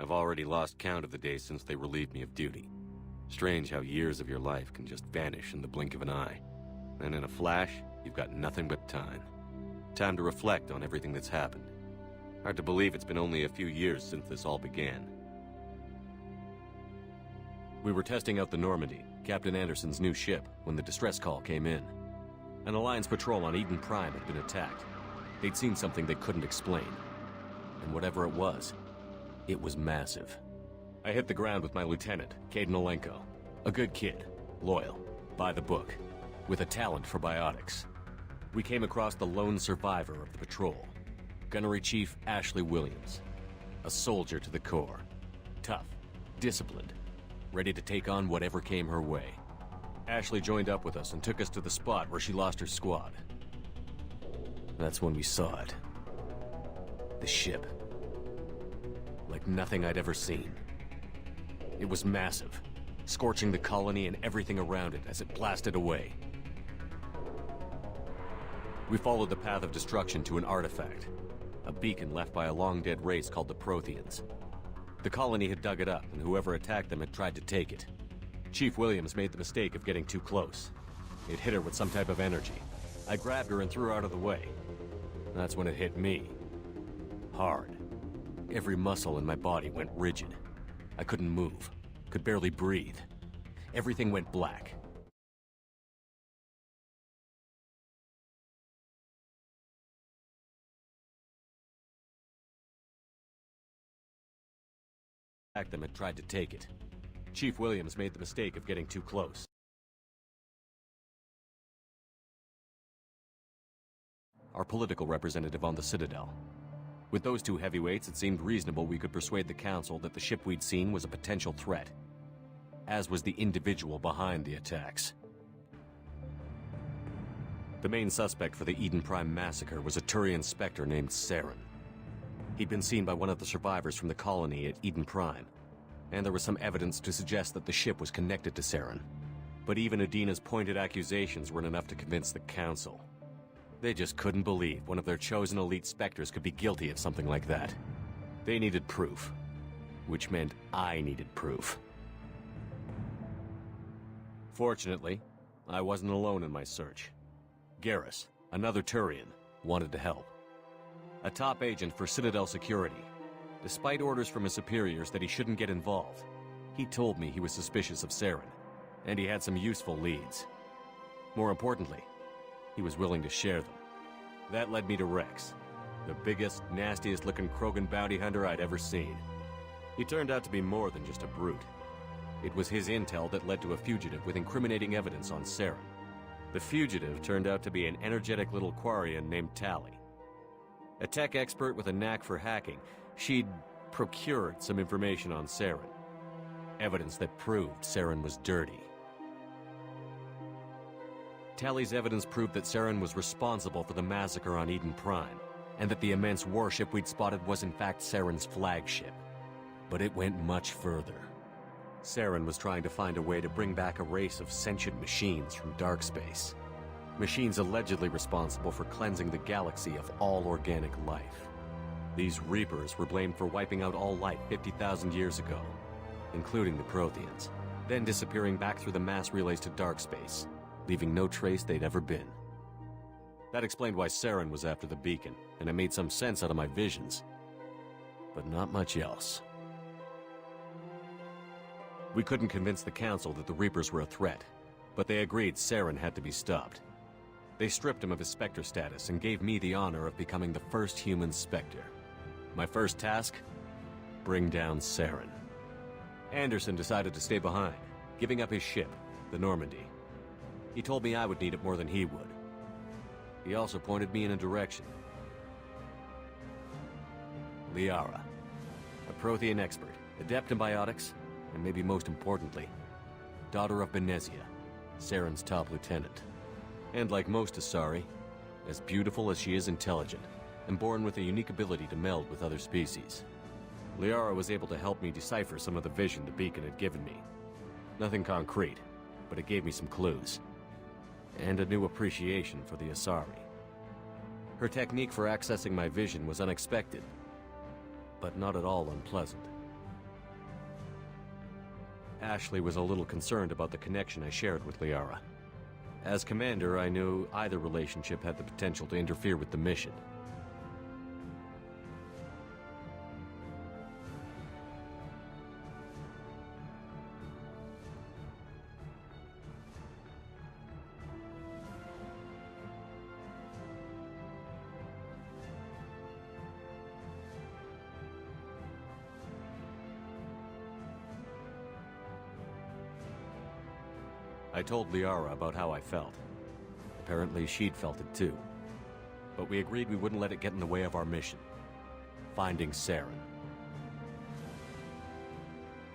I've already lost count of the days since they relieved me of duty. Strange how years of your life can just vanish in the blink of an eye. And in a flash, you've got nothing but time. Time to reflect on everything that's happened. Hard to believe it's been only a few years since this all began. We were testing out the Normandy, Captain Anderson's new ship, when the distress call came in. An Alliance patrol on Eden Prime had been attacked. They'd seen something they couldn't explain. And whatever it was massive. I hit the ground with my lieutenant, Caden Olenko. A good kid, loyal, by the book, with a talent for biotics. We came across the lone survivor of the patrol, Gunnery Chief Ashley Williams. A soldier to the core. Tough, disciplined, ready to take on whatever came her way. Ashley joined up with us and took us to the spot where she lost her squad. That's when we saw it. The ship. Like nothing I'd ever seen. It was massive, scorching the colony and everything around it as it blasted away. We followed the path of destruction to an artifact, a beacon left by a long-dead race called the Protheans. The colony had dug it up, and whoever attacked them had tried to take it. Chief Williams made the mistake of getting too close. It hit her with some type of energy. I grabbed her and threw her out of the way. That's when it hit me. Hard. Every muscle in my body went rigid. I couldn't move, could barely breathe. Everything went black. Them had tried to take it. Chief Williams made the mistake of getting too close. Our political representative on the Citadel. With those two heavyweights, it seemed reasonable we could persuade the Council that the ship we'd seen was a potential threat, as was the individual behind the attacks. The main suspect for the Eden Prime massacre was a Turian Spectre named Saren. He'd been seen by one of the survivors from the colony at Eden Prime, and there was some evidence to suggest that the ship was connected to Saren. But even Udina's pointed accusations weren't enough to convince the Council. They just couldn't believe one of their chosen elite Spectres could be guilty of something like that. They needed proof, which meant I needed proof. Fortunately, I wasn't alone in my search. Garrus, another Turian, wanted to help. A top agent for Citadel Security. Despite orders from his superiors that he shouldn't get involved, he told me he was suspicious of Saren, and he had some useful leads. More importantly, he was willing to share them. That led me to Rex, the biggest, nastiest-looking Krogan bounty hunter I'd ever seen. He turned out to be more than just a brute. It was his intel that led to a fugitive with incriminating evidence on Saren. The fugitive turned out to be an energetic little Quarian named Tali. A tech expert with a knack for hacking, she'd procured some information on Saren. Evidence that proved Saren was dirty. Tali's evidence proved that Saren was responsible for the massacre on Eden Prime, and that the immense warship we'd spotted was in fact Saren's flagship. But it went much further. Saren was trying to find a way to bring back a race of sentient machines from dark space. Machines allegedly responsible for cleansing the galaxy of all organic life. These Reapers were blamed for wiping out all life 50,000 years ago, including the Protheans, then disappearing back through the mass relays to dark space, leaving no trace they'd ever been. That explained why Saren was after the beacon, and it made some sense out of my visions. But not much else. We couldn't convince the Council that the Reapers were a threat, but they agreed Saren had to be stopped. They stripped him of his Spectre status and gave me the honor of becoming the first human Spectre. My first task? Bring down Saren. Anderson decided to stay behind, giving up his ship, the Normandy. He told me I would need it more than he would. He also pointed me in a direction. Liara, a Prothean expert, adept in biotics, and maybe most importantly, daughter of Benezia, Saren's top lieutenant. And like most Asari, as beautiful as she is intelligent, and born with a unique ability to meld with other species. Liara was able to help me decipher some of the vision the beacon had given me. Nothing concrete, but it gave me some clues. And a new appreciation for the Asari. Her technique for accessing my vision was unexpected, but not at all unpleasant. Ashley was a little concerned about the connection I shared with Liara. As commander, I knew either relationship had the potential to interfere with the mission. I told Liara about how I felt. Apparently she'd felt it too. But we agreed we wouldn't let it get in the way of our mission. Finding Saren.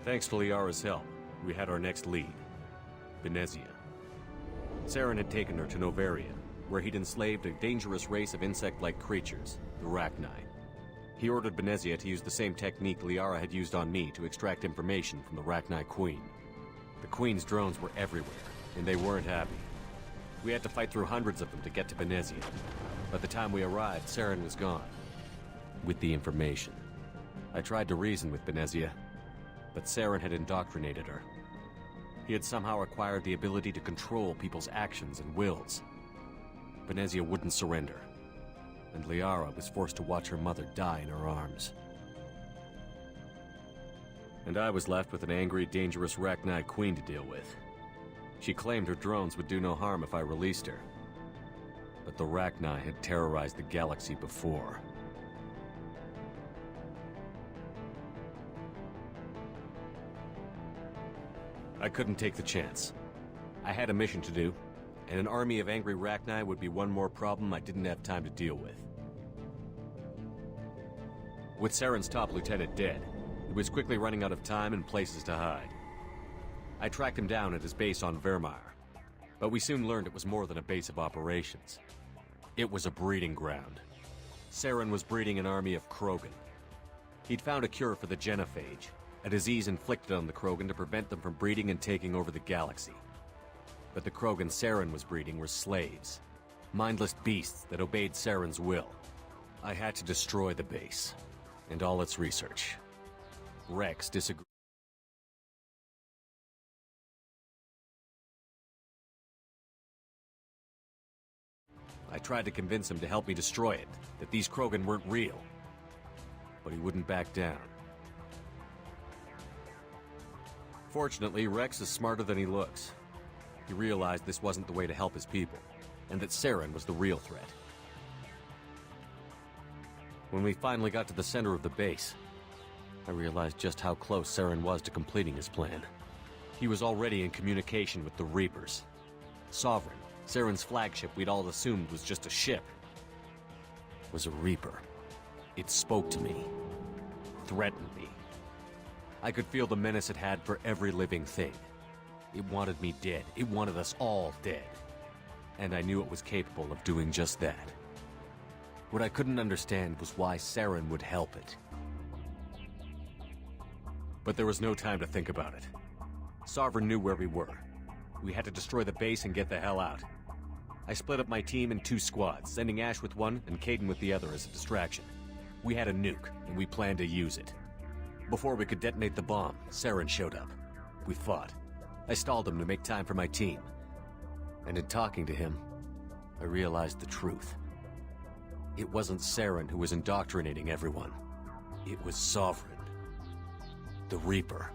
Thanks to Liara's help, we had our next lead. Benezia. Saren had taken her to Novaria, where he'd enslaved a dangerous race of insect-like creatures, the Rachni. He ordered Benezia to use the same technique Liara had used on me to extract information from the Rachni Queen. The Queen's drones were everywhere, and they weren't happy. We had to fight through hundreds of them to get to Benezia. By the time we arrived, Saren was gone. With the information. I tried to reason with Benezia, but Saren had indoctrinated her. He had somehow acquired the ability to control people's actions and wills. Benezia wouldn't surrender, and Liara was forced to watch her mother die in her arms. And I was left with an angry, dangerous Rachni Queen to deal with. She claimed her drones would do no harm if I released her. But the Rachni had terrorized the galaxy before. I couldn't take the chance. I had a mission to do, and an army of angry Rachni would be one more problem I didn't have time to deal with. With Saren's top lieutenant dead, he was quickly running out of time and places to hide. I tracked him down at his base on Vermeer, but we soon learned it was more than a base of operations. It was a breeding ground. Saren was breeding an army of Krogan. He'd found a cure for the genophage, a disease inflicted on the Krogan to prevent them from breeding and taking over the galaxy. But the Krogan Saren was breeding were slaves, mindless beasts that obeyed Saren's will. I had to destroy the base, and all its research. Rex disagreed. I tried to convince him to help me destroy it, that these Krogan weren't real. But he wouldn't back down. Fortunately, Rex is smarter than he looks. He realized this wasn't the way to help his people, and that Saren was the real threat. When we finally got to the center of the base, I realized just how close Saren was to completing his plan. He was already in communication with the Reapers. Sovereign, Saren's flagship we'd all assumed was just a ship, was a Reaper. It spoke to me, threatened me. I could feel the menace it had for every living thing. It wanted me dead. It wanted us all dead. And I knew it was capable of doing just that. What I couldn't understand was why Saren would help it. But there was no time to think about it. Sovereign knew where we were. We had to destroy the base and get the hell out. I split up my team in 2 squads, sending Ash with one and Caden with the other as a distraction. We had a nuke, and we planned to use it. Before we could detonate the bomb, Saren showed up. We fought. I stalled him to make time for my team. And in talking to him, I realized the truth. It wasn't Saren who was indoctrinating everyone. It was Sovereign. The Reaper.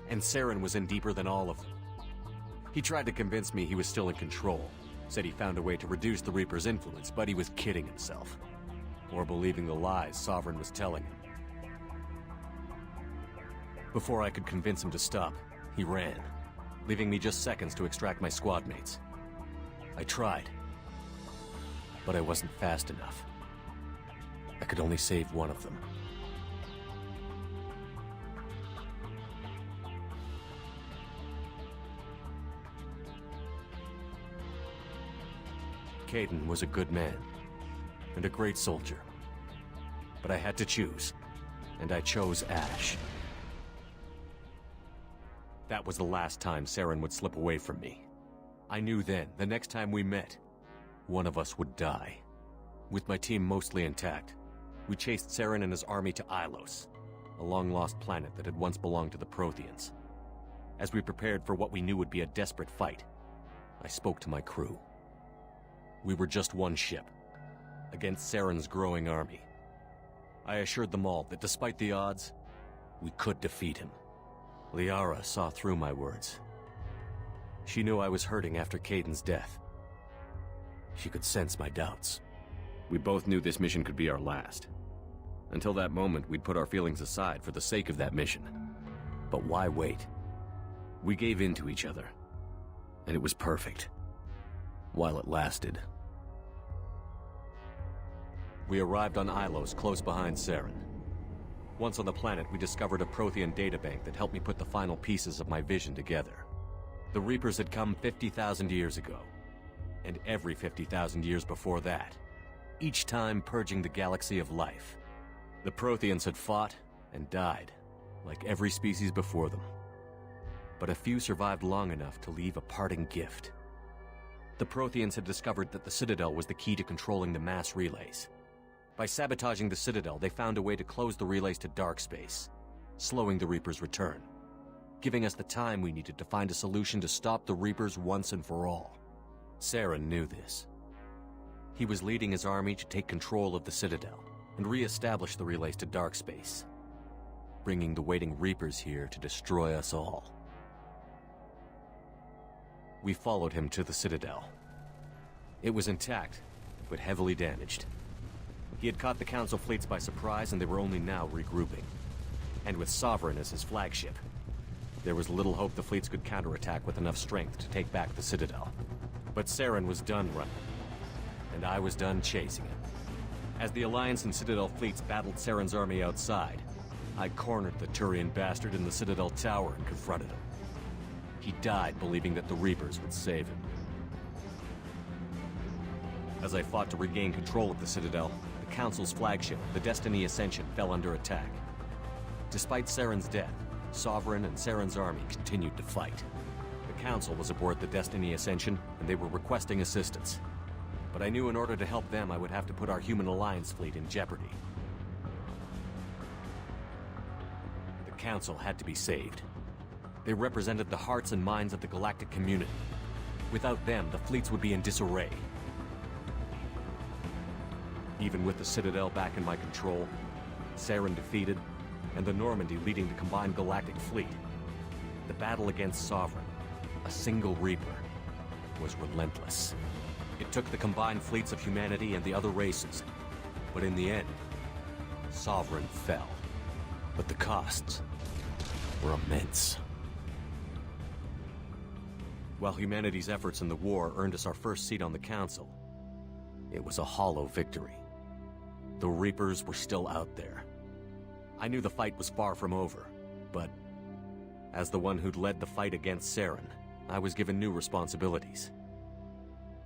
And Saren was in deeper than all of them. He tried to convince me he was still in control. Said he found a way to reduce the Reaper's influence, but he was kidding himself. Or believing the lies Sovereign was telling him. Before I could convince him to stop, he ran, leaving me just seconds to extract my squad mates. I tried, but I wasn't fast enough. I could only save one of them. Caden was a good man, and a great soldier. But I had to choose, and I chose Ash. That was the last time Saren would slip away from me. I knew then, the next time we met, one of us would die. With my team mostly intact, we chased Saren and his army to Ilos, a long-lost planet that had once belonged to the Protheans. As we prepared for what we knew would be a desperate fight, I spoke to my crew. We were just one ship, against Saren's growing army. I assured them all that despite the odds, we could defeat him. Liara saw through my words. She knew I was hurting after Caden's death. She could sense my doubts. We both knew this mission could be our last. Until that moment, we'd put our feelings aside for the sake of that mission. But why wait? We gave in to each other, and it was perfect. While it lasted. We arrived on Ilos, close behind Saren. Once on the planet, we discovered a Prothean databank that helped me put the final pieces of my vision together. The Reapers had come 50,000 years ago, and every 50,000 years before that, each time purging the galaxy of life. The Protheans had fought and died, like every species before them. But a few survived long enough to leave a parting gift. The Protheans had discovered that the Citadel was the key to controlling the mass relays. By sabotaging the Citadel, they found a way to close the relays to dark space, slowing the Reapers' return, giving us the time we needed to find a solution to stop the Reapers once and for all. Saren knew this. He was leading his army to take control of the Citadel and re-establish the relays to dark space, bringing the waiting Reapers here to destroy us all. We followed him to the Citadel. It was intact, but heavily damaged. He had caught the Council fleets by surprise, and they were only now regrouping. And with Sovereign as his flagship, there was little hope the fleets could counterattack with enough strength to take back the Citadel. But Saren was done running, and I was done chasing him. As the Alliance and Citadel fleets battled Saren's army outside, I cornered the Turian bastard in the Citadel tower and confronted him. He died believing that the Reapers would save him. As I fought to regain control of the Citadel, the Council's flagship, the Destiny Ascension, fell under attack. Despite Saren's death, Sovereign and Saren's army continued to fight. The Council was aboard the Destiny Ascension, and they were requesting assistance. But I knew in order to help them, I would have to put our human Alliance fleet in jeopardy. The Council had to be saved. They represented the hearts and minds of the galactic community. Without them, the fleets would be in disarray. Even with the Citadel back in my control, Saren defeated, and the Normandy leading the combined galactic fleet, the battle against Sovereign, a single Reaper, was relentless. It took the combined fleets of humanity and the other races, but in the end, Sovereign fell. But the costs were immense. While humanity's efforts in the war earned us our first seat on the Council, it was a hollow victory. The Reapers were still out there. I knew the fight was far from over, but as the one who'd led the fight against Saren, I was given new responsibilities.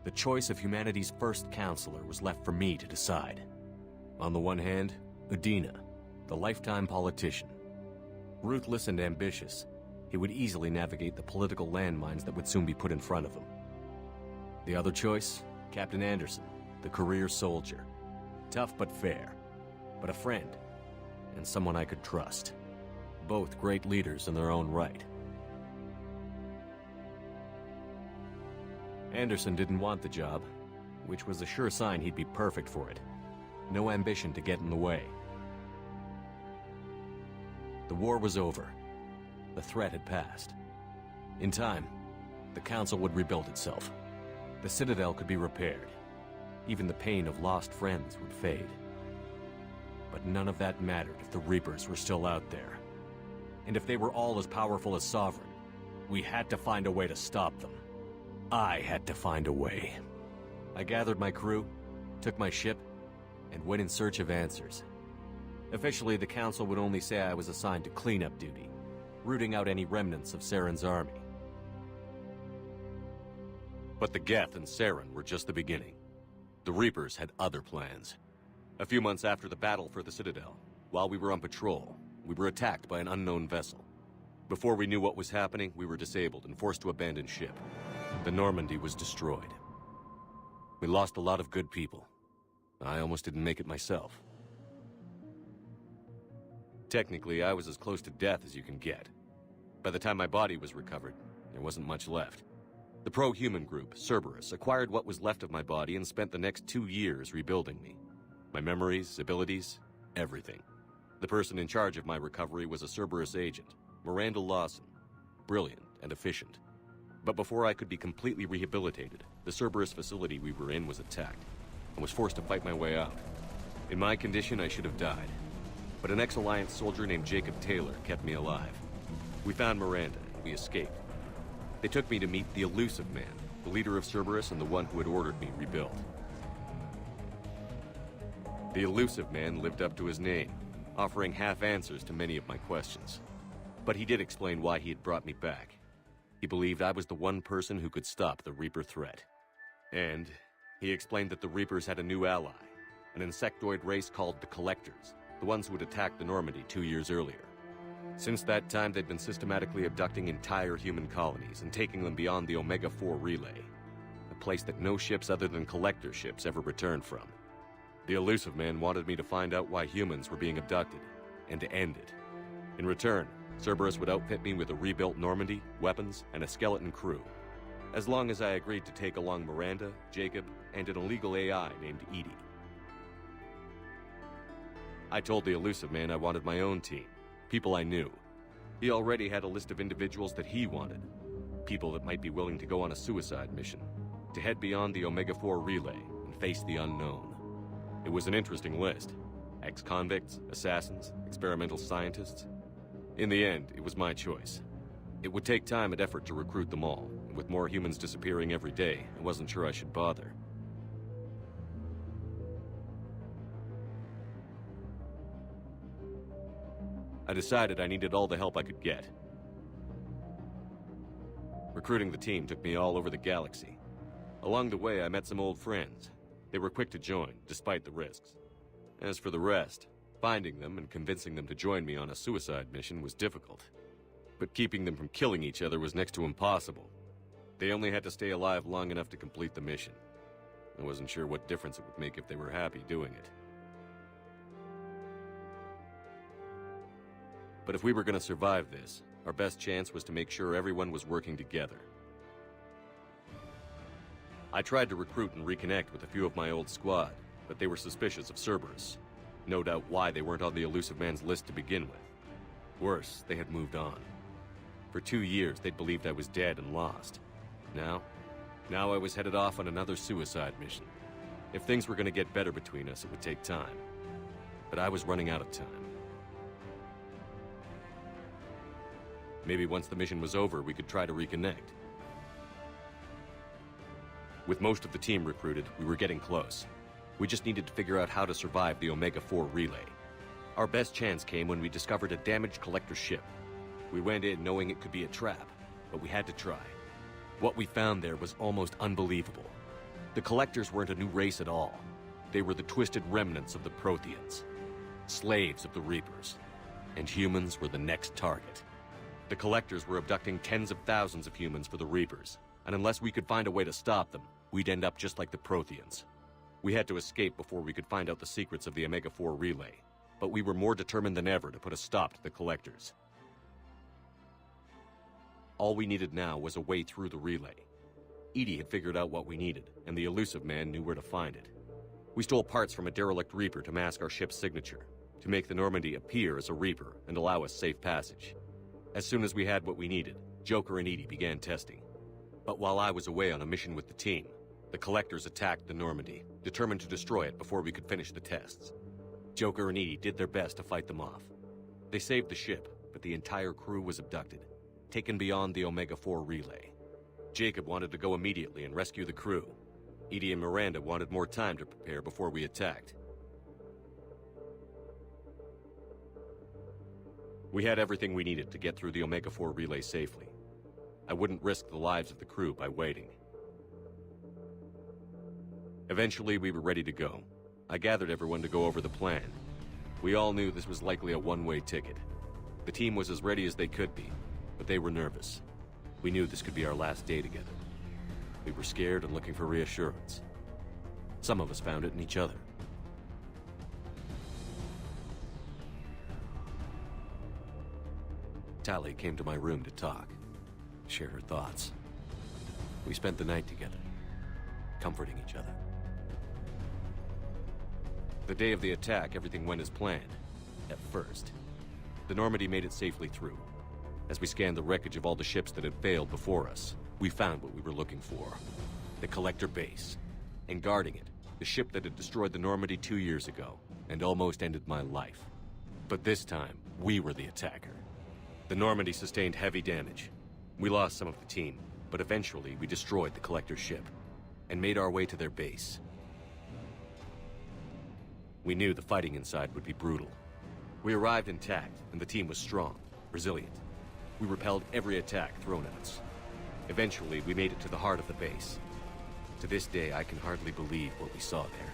The choice of humanity's first counselor was left for me to decide. On the one hand, Udina, the lifetime politician. Ruthless and ambitious, he would easily navigate the political landmines that would soon be put in front of him. The other choice, Captain Anderson, the career soldier. Tough but fair, but a friend, and someone I could trust. Both great leaders in their own right. Anderson didn't want the job, which was a sure sign he'd be perfect for it. No ambition to get in the way. The war was over. The threat had passed. In time, the Council would rebuild itself. The Citadel could be repaired. Even the pain of lost friends would fade. But none of that mattered if the Reapers were still out there. And if they were all as powerful as Sovereign, we had to find a way to stop them. I had to find a way. I gathered my crew, took my ship, and went in search of answers. Officially, the Council would only say I was assigned to cleanup duty, rooting out any remnants of Saren's army. But the Geth and Saren were just the beginning. The Reapers had other plans. A few months after the battle for the Citadel, while we were on patrol, we were attacked by an unknown vessel. Before we knew what was happening, we were disabled and forced to abandon ship. The Normandy was destroyed. We lost a lot of good people. I almost didn't make it myself. Technically, I was as close to death as you can get. By the time my body was recovered, there wasn't much left. The pro-human group, Cerberus, acquired what was left of my body and spent the next 2 years rebuilding me. My memories, abilities, everything. The person in charge of my recovery was a Cerberus agent, Miranda Lawson. Brilliant and efficient. But before I could be completely rehabilitated, the Cerberus facility we were in was attacked, and was forced to fight my way out. In my condition, I should have died. But an ex-Alliance soldier named Jacob Taylor kept me alive. We found Miranda, and we escaped. They took me to meet the Elusive Man, the leader of Cerberus and the one who had ordered me rebuilt. The Elusive Man lived up to his name, offering half answers to many of my questions. But he did explain why he had brought me back. He believed I was the one person who could stop the Reaper threat. And he explained that the Reapers had a new ally, an insectoid race called the Collectors, the ones who had attacked the Normandy 2 years earlier. Since that time, they'd been systematically abducting entire human colonies and taking them beyond the Omega-4 relay, a place that no ships other than Collector ships ever returned from. The Elusive Man wanted me to find out why humans were being abducted, and to end it. In return, Cerberus would outfit me with a rebuilt Normandy, weapons, and a skeleton crew, as long as I agreed to take along Miranda, Jacob, and an illegal AI named Edie. I told the Elusive Man I wanted my own team, people I knew. He already had a list of individuals that he wanted, people that might be willing to go on a suicide mission, to head beyond the Omega-4 relay and face the unknown. It was an interesting list. Ex-convicts, assassins, experimental scientists. In the end, it was my choice. It would take time and effort to recruit them all, and with more humans disappearing every day, I wasn't sure I should bother. I decided I needed all the help I could get. Recruiting the team took me all over the galaxy. Along the way, I met some old friends. They were quick to join, despite the risks. As for the rest, finding them and convincing them to join me on a suicide mission was difficult. But keeping them from killing each other was next to impossible. They only had to stay alive long enough to complete the mission. I wasn't sure what difference it would make if they were happy doing it. But if we were going to survive this, our best chance was to make sure everyone was working together. I tried to recruit and reconnect with a few of my old squad, but they were suspicious of Cerberus. No doubt why they weren't on the Elusive Man's list to begin with. Worse, they had moved on. For 2 years, they'd believed I was dead and lost. Now I was headed off on another suicide mission. If things were going to get better between us, it would take time. But I was running out of time. Maybe once the mission was over, we could try to reconnect. With most of the team recruited, we were getting close. We just needed to figure out how to survive the Omega-4 relay. Our best chance came when we discovered a damaged Collector ship. We went in knowing it could be a trap, but we had to try. What we found there was almost unbelievable. The Collectors weren't a new race at all. They were the twisted remnants of the Protheans, slaves of the Reapers, and humans were the next target. The Collectors were abducting tens of thousands of humans for the Reapers, and unless we could find a way to stop them, we'd end up just like the Protheans. We had to escape before we could find out the secrets of the Omega-4 relay, but we were more determined than ever to put a stop to the Collectors. All we needed now was a way through the relay. Edie had figured out what we needed, and the Elusive Man knew where to find it. We stole parts from a derelict Reaper to mask our ship's signature, to make the Normandy appear as a Reaper and allow us safe passage. As soon as we had what we needed, Joker and Edie began testing. But while I was away on a mission with the team, the Collectors attacked the Normandy, determined to destroy it before we could finish the tests. Joker and Edie did their best to fight them off. They saved the ship, but the entire crew was abducted, taken beyond the Omega-4 relay. Jacob wanted to go immediately and rescue the crew. Edie and Miranda wanted more time to prepare before we attacked. We had everything we needed to get through the Omega-4 relay safely. I wouldn't risk the lives of the crew by waiting. Eventually, we were ready to go. I gathered everyone to go over the plan. We all knew this was likely a one-way ticket. The team was as ready as they could be, but they were nervous. We knew this could be our last day together. We were scared and looking for reassurance. Some of us found it in each other. Tally came to my room to talk, share her thoughts. We spent the night together, comforting each other. The day of the attack, everything went as planned. At first. The Normandy made it safely through. As we scanned the wreckage of all the ships that had failed before us, we found what we were looking for. The Collector base. And guarding it, the ship that had destroyed the Normandy 2 years ago, and almost ended my life. But this time, we were the attacker. The Normandy sustained heavy damage. We lost some of the team, but eventually we destroyed the Collector ship, and made our way to their base. We knew the fighting inside would be brutal. We arrived intact, and the team was strong, resilient. We repelled every attack thrown at us. Eventually, we made it to the heart of the base. To this day, I can hardly believe what we saw there.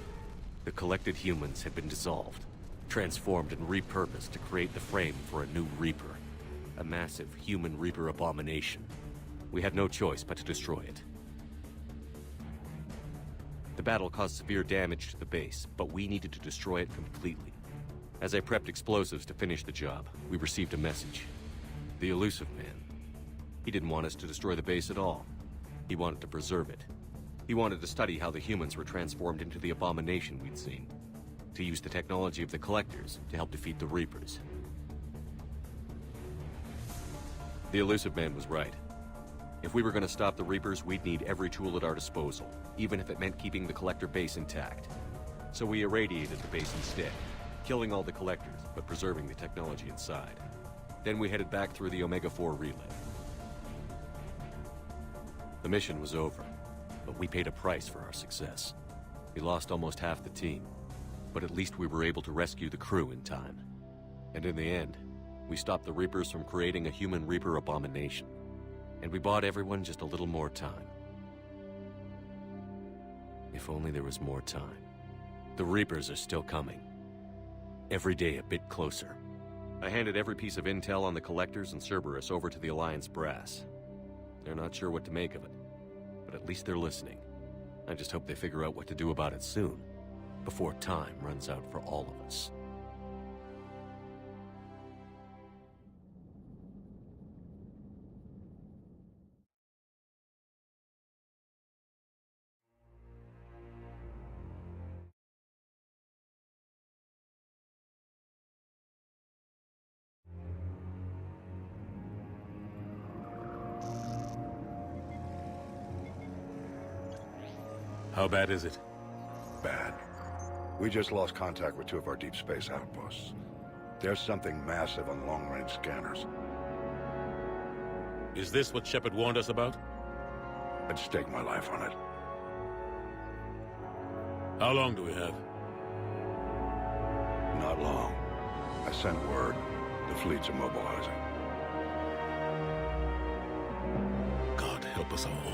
The collected humans had been dissolved, transformed and repurposed to create the frame for a new Reaper. A massive human Reaper abomination. We had no choice but to destroy it. The battle caused severe damage to the base, but we needed to destroy it completely. As I prepped explosives to finish the job, we received a message. The elusive man. He didn't want us to destroy the base at all. He wanted to preserve it. He wanted to study how the humans were transformed into the abomination we'd seen. To use the technology of the Collectors to help defeat the Reapers. The elusive man was right. If we were going to stop the Reapers, we'd need every tool at our disposal, even if it meant keeping the Collector base intact. So we irradiated the base instead, killing all the Collectors, but preserving the technology inside. Then we headed back through the Omega-4 relay. The mission was over, but we paid a price for our success. We lost almost half the team, but at least we were able to rescue the crew in time. And in the end, we stopped the Reapers from creating a human Reaper abomination. And we bought everyone just a little more time. If only there was more time. The Reapers are still coming. Every day a bit closer. I handed every piece of intel on the Collectors and Cerberus over to the Alliance brass. They're not sure what to make of it, but at least they're listening. I just hope they figure out what to do about it soon, before time runs out for all of us. How bad is it? Bad. We just lost contact with 2 of our deep space outposts. There's something massive on long-range scanners. Is this what Shepard warned us about? I'd stake my life on it. How long do we have? Not long. I sent word. The fleet's immobilizing. God help us all.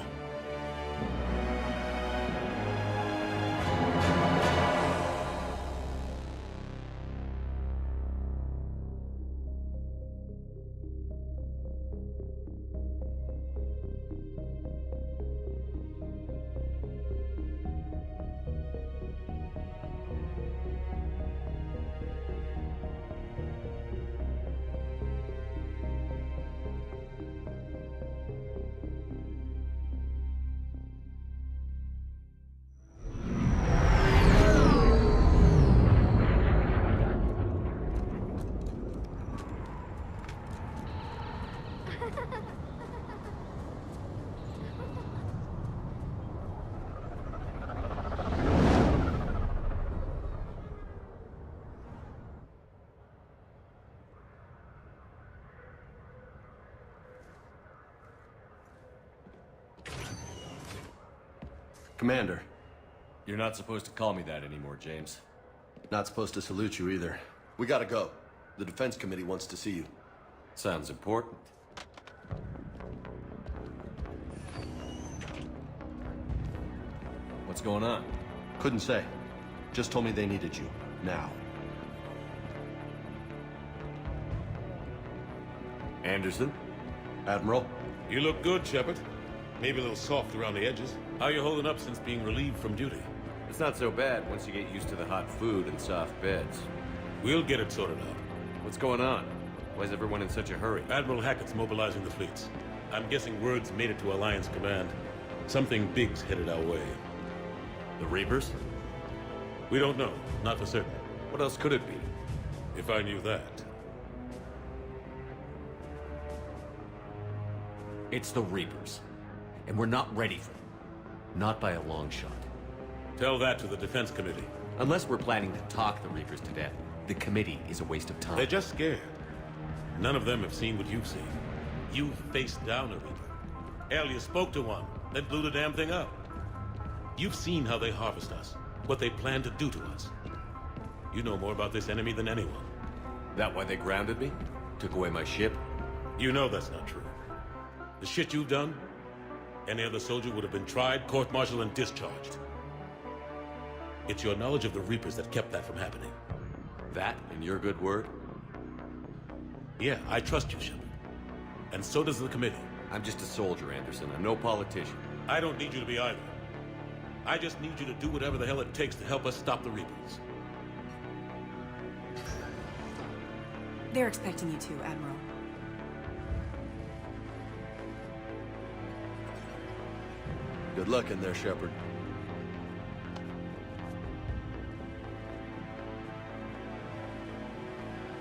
Commander. You're not supposed to call me that anymore, James. Not supposed to salute you either. We gotta go. The Defense Committee wants to see you. Sounds important. What's going on? Couldn't say. Just told me they needed you. Now. Anderson? Admiral? You look good, Shepard. Maybe a little soft around the edges. How you holding up since being relieved from duty? It's not so bad once you get used to the hot food and soft beds. We'll get it sorted out. What's going on? Why is everyone in such a hurry? Admiral Hackett's mobilizing the fleets. I'm guessing word's made it to Alliance Command. Something big's headed our way. The Reapers? We don't know, not for certain. What else could it be? If I knew that. It's the Reapers. And we're not ready for them. Not by a long shot. Tell that to the Defense Committee. Unless we're planning to talk the Reapers to death, the committee is a waste of time. They're just scared. None of them have seen what you've seen. You've faced down a Reaper. Hell, you spoke to one, then blew the damn thing up. You've seen how they harvest us, what they plan to do to us. You know more about this enemy than anyone. That why they grounded me? Took away my ship? You know that's not true. The shit you've done, any other soldier would have been tried, court-martialed, and discharged. It's your knowledge of the Reapers that kept that from happening. That and your good word? Yeah, I trust you, Shepard. And so does the committee. I'm just a soldier, Anderson. I'm no politician. I don't need you to be either. I just need you to do whatever the hell it takes to help us stop the Reapers. They're expecting you to, Admiral. Good luck in there, Shepard.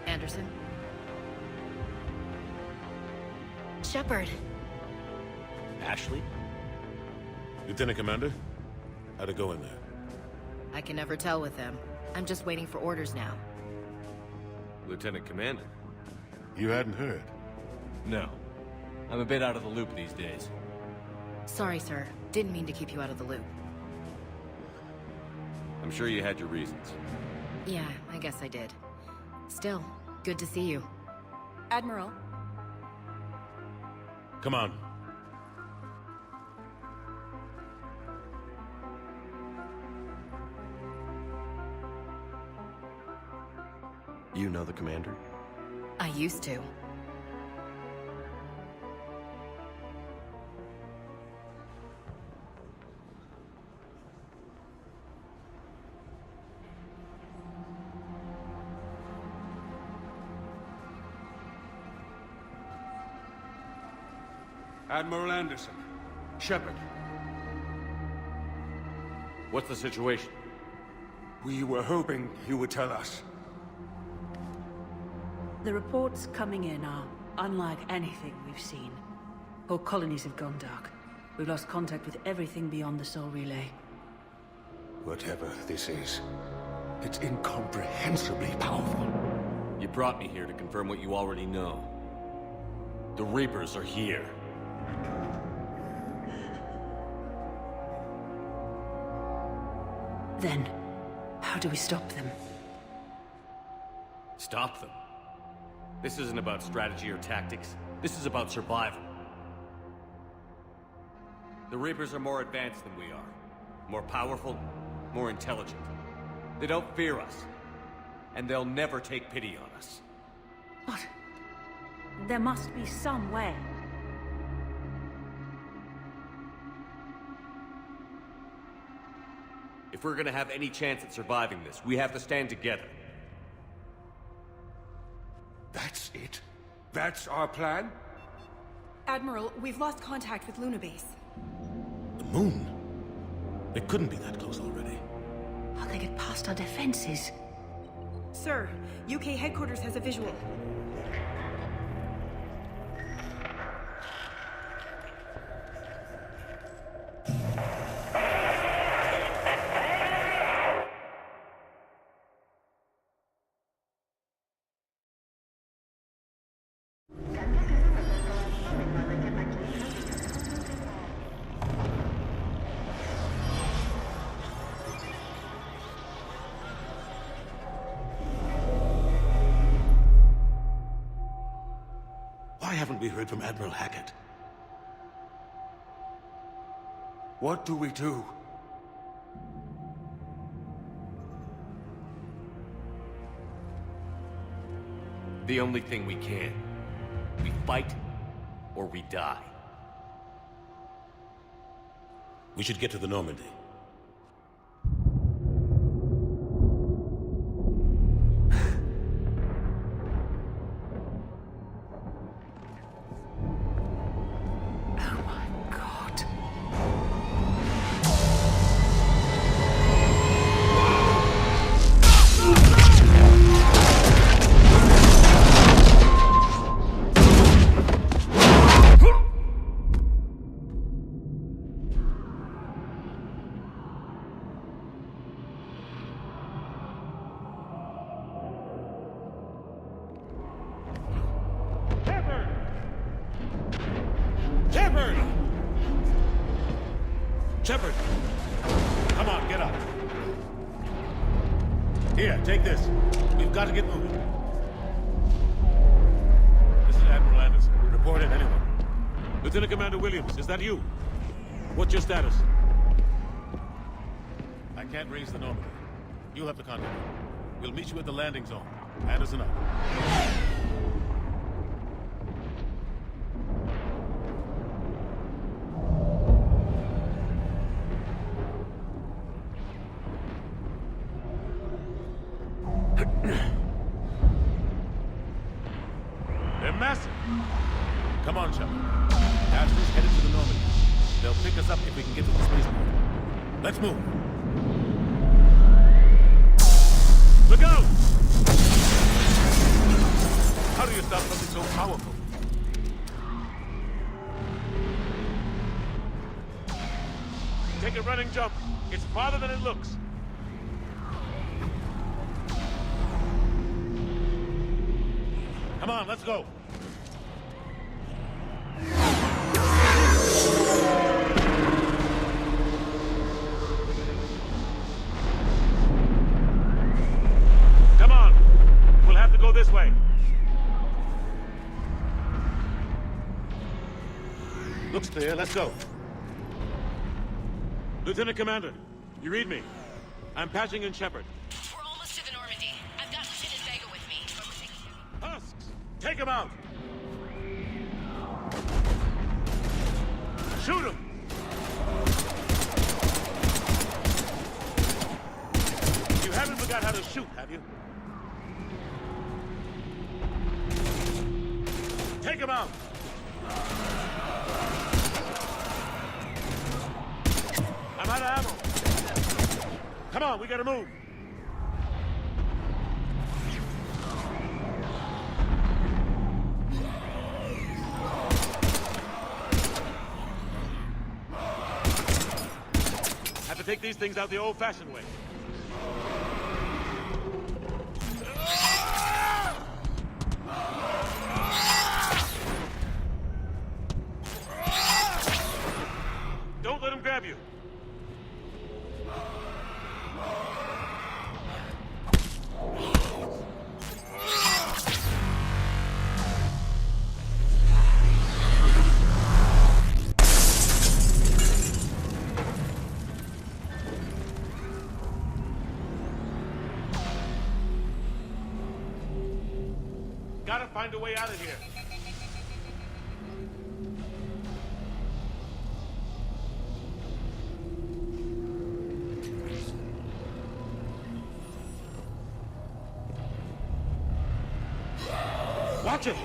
Anderson? Shepard. Ashley? Lieutenant Commander, how'd it go in there? I can never tell with them. I'm just waiting for orders now. Lieutenant Commander? You hadn't heard. No. I'm a bit out of the loop these days. Sorry, sir. Didn't mean to keep you out of the loop. I'm sure you had your reasons. Yeah, I guess I did. Still, good to see you. Admiral, Come on. You know the commander? I used to. Admiral Anderson. Shepard. What's the situation? We were hoping you would tell us. The reports coming in are unlike anything we've seen. Whole colonies have gone dark. We've lost contact with everything beyond the Sol Relay. Whatever this is, it's incomprehensibly powerful. You brought me here to confirm what you already know. The Reapers are here. Then, how do we stop them? Stop them. This isn't about strategy or tactics. This is about survival. The Reapers are more advanced than we are. More powerful, more intelligent. They don't fear us. And they'll never take pity on us. What? There must be some way. If we're gonna have any chance at surviving this, we have to stand together. That's it? That's our plan? Admiral, we've lost contact with Luna Base. The moon? It couldn't be that close already. How'd they get past our defenses? Sir, UK headquarters has a visual. Why haven't we heard from Admiral Hackett? What do we do? The only thing we can. We fight, or we die. We should get to the Normandy. Shepard! Shepard! Come on, get up. Here, take this. We've got to get moving. This is Admiral Anderson. Report in, anyone. Lieutenant Commander Williams, is that you? What's your status? I can't raise the Normandy. You'll have to contact me. We'll meet you at the landing zone. Anderson out. They're massive. Come on, Shepard. Admiral's headed to the Normandy. They'll pick us up if we can get to the spaceport. Let's move. Look out! How do you stop something so powerful? Take a running jump. It's farther than it looks. Come on, let's go. Come on. We'll have to go this way. Looks clear. Let's go. Lieutenant Commander, you read me. I'm patching in Shepard. We're almost to the Normandy. I've got Lieutenant Vega with me. Husks! Take him out! Shoot him! You haven't forgot how to shoot, have you? Take him out! I'm out of ammo. Come on, we gotta move. Have to take these things out the old-fashioned way. Don't let him grab you. Gotta find a way out of here. Watch it!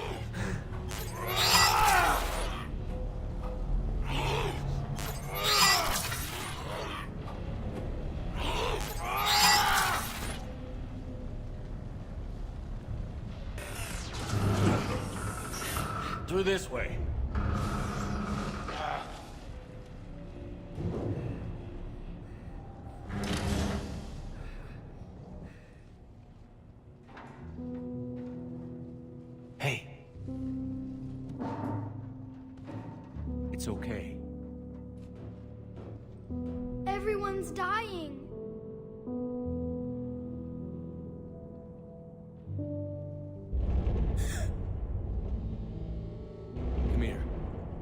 Through this way. Hey. It's okay. Everyone's dying. Come here.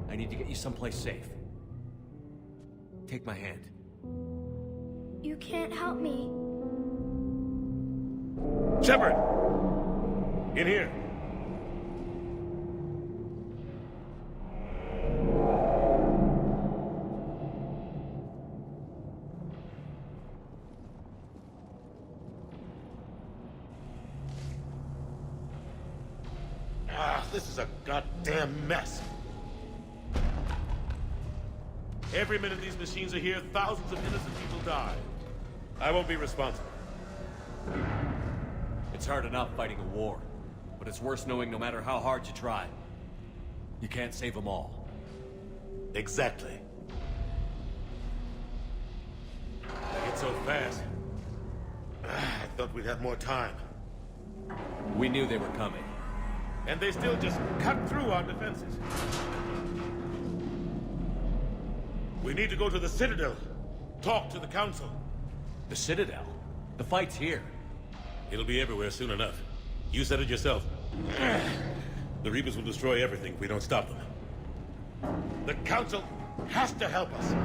I need to get you someplace safe. Take my hand. You can't help me. Shepard! In here. This is a goddamn mess. Every minute these machines are here, thousands of innocent people die. I won't be responsible. It's hard enough fighting a war, but it's worse knowing no matter how hard you try, you can't save them all. Exactly. They get so fast. I thought we'd have more time. We knew they were coming. And they still just cut through our defenses. We need to go to the Citadel. Talk to the Council. The Citadel? The fight's here. It'll be everywhere soon enough. You said it yourself. The Reapers will destroy everything if we don't stop them. The Council has to help us.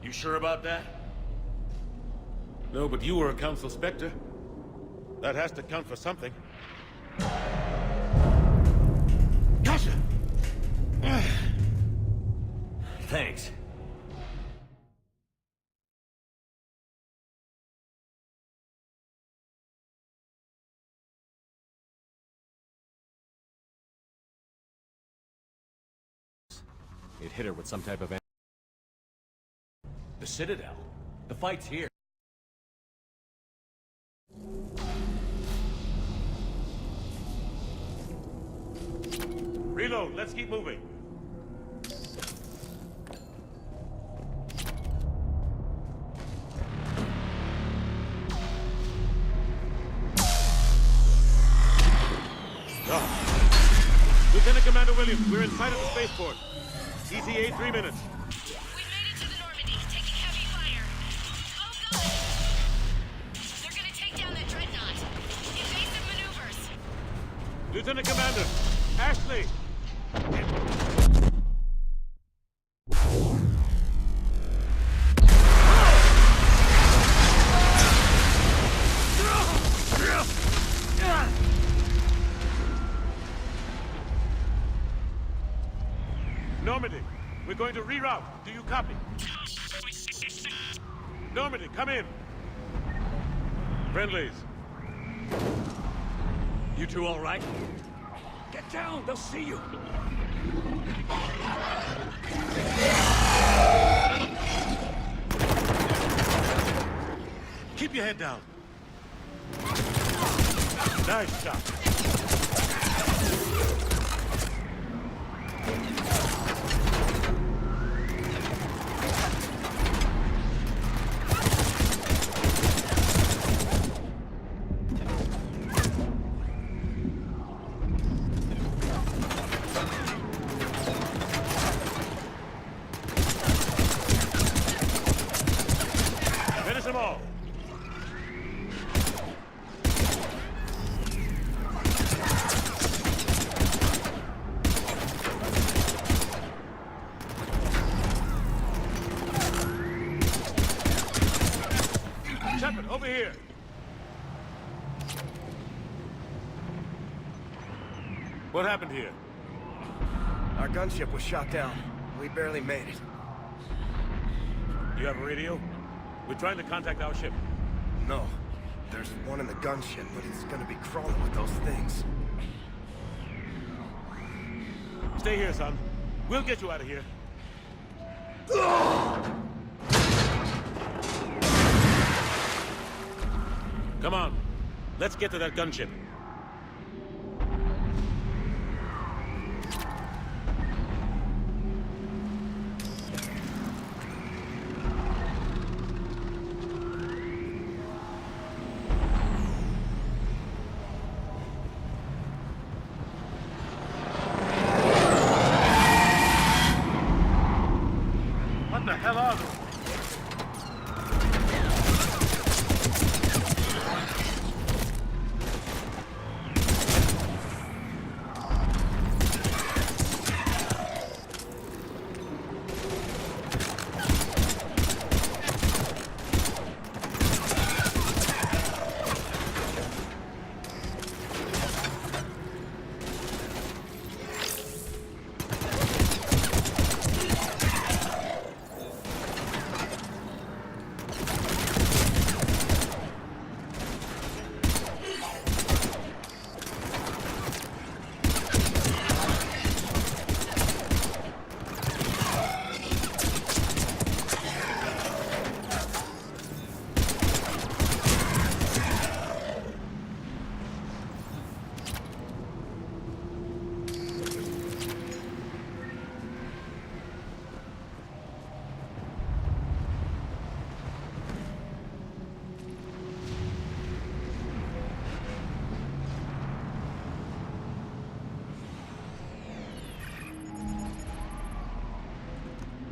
You sure about that? No, but you were a Council Spectre. That has to count for something. Gotcha! Thanks. It hit her with some type of... The Citadel? The fight's here. Reload, let's keep moving. Lieutenant Commander Williams, we're in sight of the spaceport. ETA 3 minutes. We've made it to the Normandy, taking heavy fire. Oh, good! They're gonna take down that dreadnought. Invasive maneuvers. Lieutenant Commander, Ashley! Normandy, we're going to reroute. Do you copy? Normandy, come in. Friendlies. You two all right? Get down, they'll see you. Keep your head down. Nice shot. Finish them all. Shepard, over here. What happened here? Our gunship was shot down. We barely made it. You have a radio? We're trying to contact our ship. No. There's one in the gunship, but it's gonna be crawling with those things. Stay here, son. We'll get you out of here. Come on. Let's get to that gunship. What the hell are they?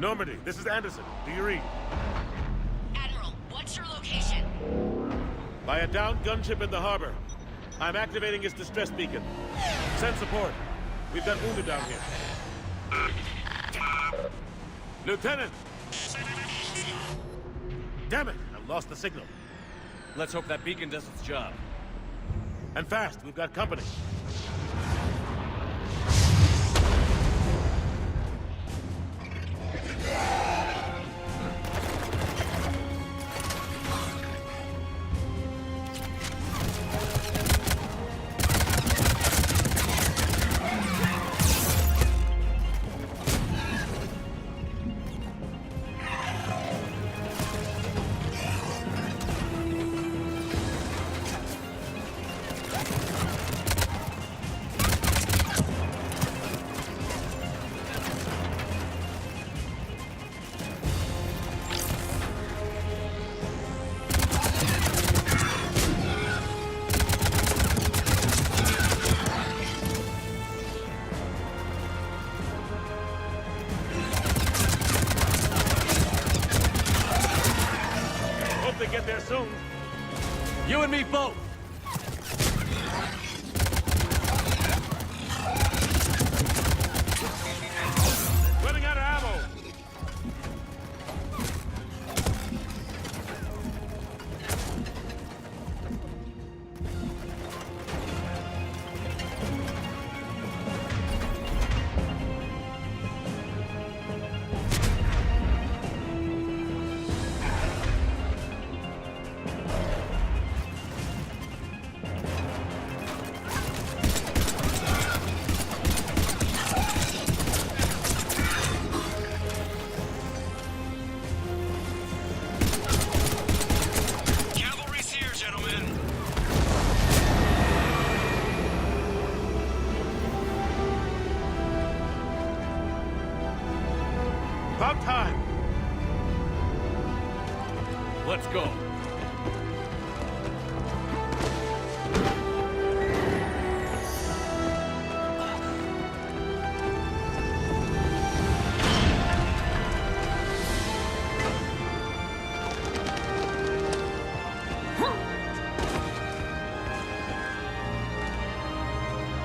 Normandy, this is Anderson. Do you read? Admiral, what's your location? By a downed gunship in the harbor. I'm activating its distress beacon. Send support. We've got wounded down here. Lieutenant! Damn it! I lost the signal. Let's hope that beacon does its job. And fast, we've got company. Get there soon. You and me both. Running out of ammo. About time. Let's go.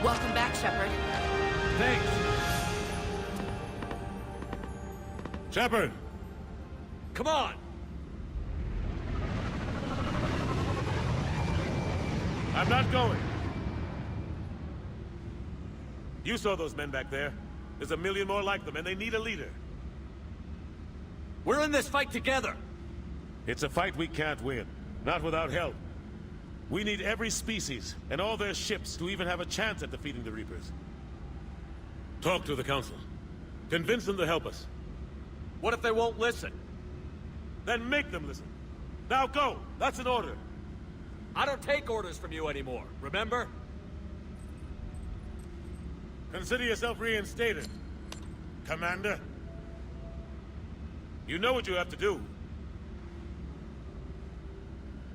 Welcome back, Shepard. Thanks. Shepard! Come on! I'm not going. You saw those men back there. There's a million more like them, and they need a leader. We're in this fight together. It's a fight we can't win. Not without help. We need every species, and all their ships, to even have a chance at defeating the Reapers. Talk to the Council. Convince them to help us. What if they won't listen? Then make them listen. Now go! That's an order. I don't take orders from you anymore, remember? Consider yourself reinstated, Commander. You know what you have to do.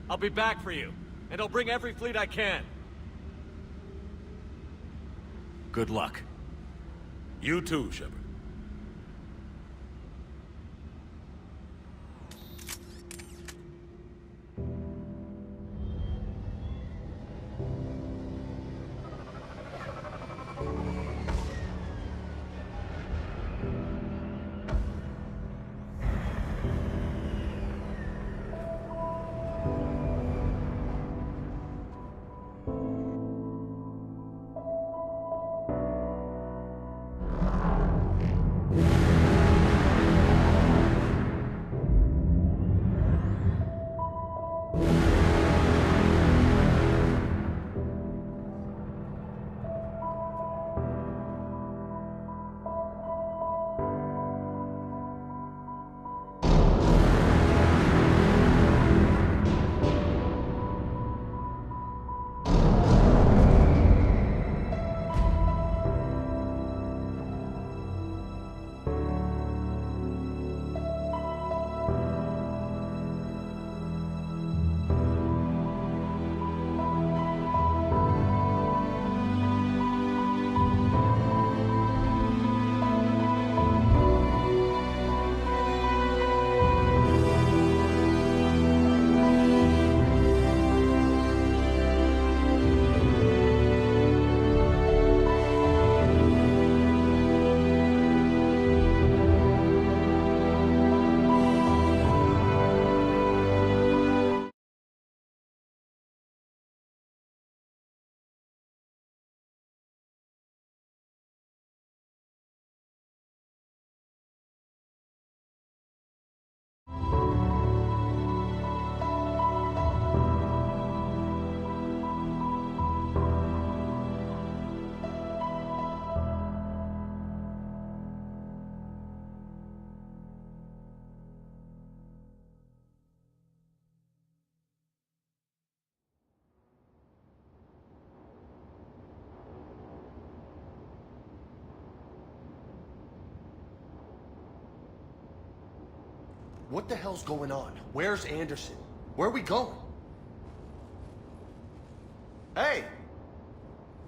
I'll be back for you, and I'll bring every fleet I can. Good luck. You too, Shepard. What the hell's going on? Where's Anderson? Where are we going? Hey!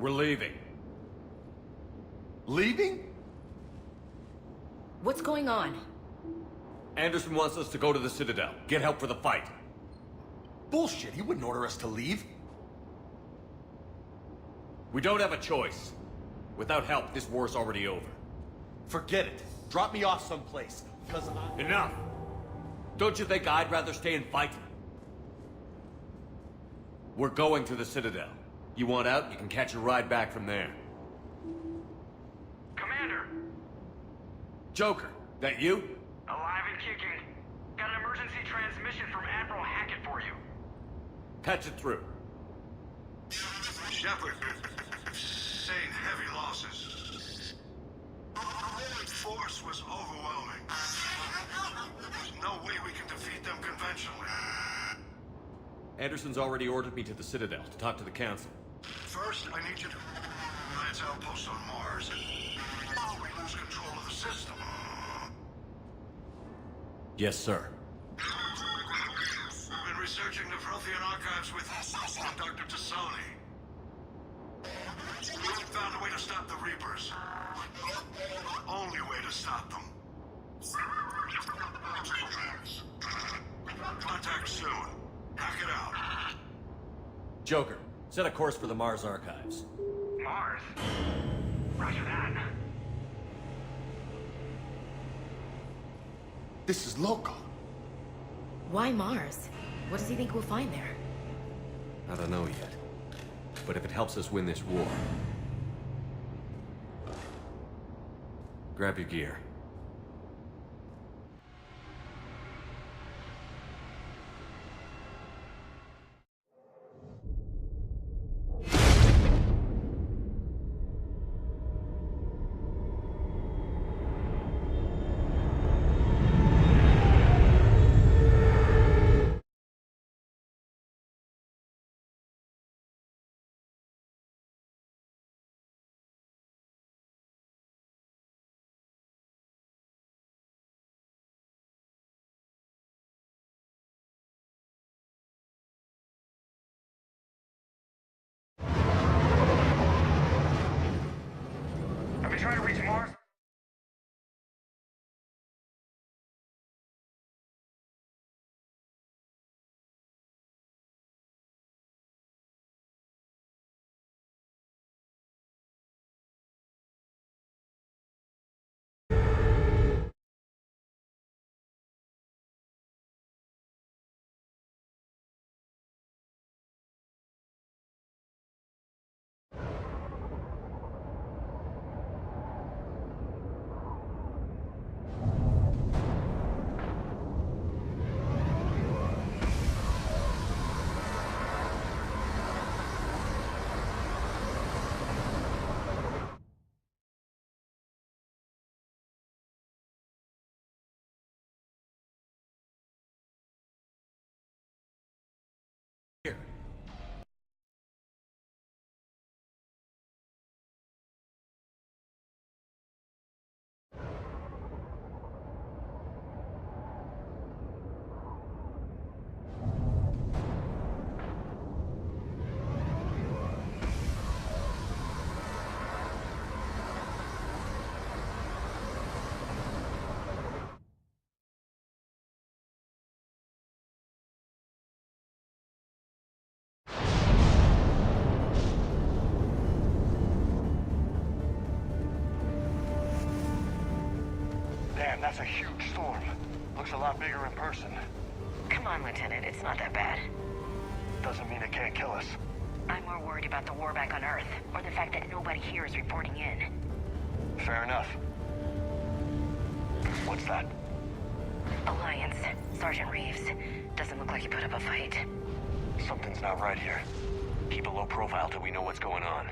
We're leaving. Leaving? What's going on? Anderson wants us to go to the Citadel. Get help for the fight. Bullshit, he wouldn't order us to leave. We don't have a choice. Without help, this war's already over. Forget it. Drop me off someplace, because I... Enough! Don't you think I'd rather stay and fight? We're going to the Citadel. You want out, you can catch a ride back from there. Commander! Joker, that you? Alive and kicking. Got an emergency transmission from Admiral Hackett for you. Patch it through. Shepard, sustained heavy losses. The force was overwhelming. There's no way we can defeat them conventionally. Anderson's already ordered me to the Citadel to talk to the Council. First, I need you to lance outposts on Mars. We lose control of the system. Yes, sir. We've been researching the Prothean archives with Dr. Tassoni. We found a way to stop the Reapers. Only way to stop them. Contact soon. Hack it out. Joker, set a course for the Mars archives. Mars? Roger that. This is loco. Why Mars? What does he think we'll find there? I don't know yet. But if it helps us win this war... Grab your gear. Have you tried to reach Mars? Damn, that's a huge storm. Looks a lot bigger in person. Come on, Lieutenant, it's not that bad. Doesn't mean it can't kill us. I'm more worried about the war back on Earth, or the fact that nobody here is reporting in. Fair enough. What's that? Alliance. Sergeant Reeves. Doesn't look like he put up a fight. Something's not right here. Keep a low profile till we know what's going on.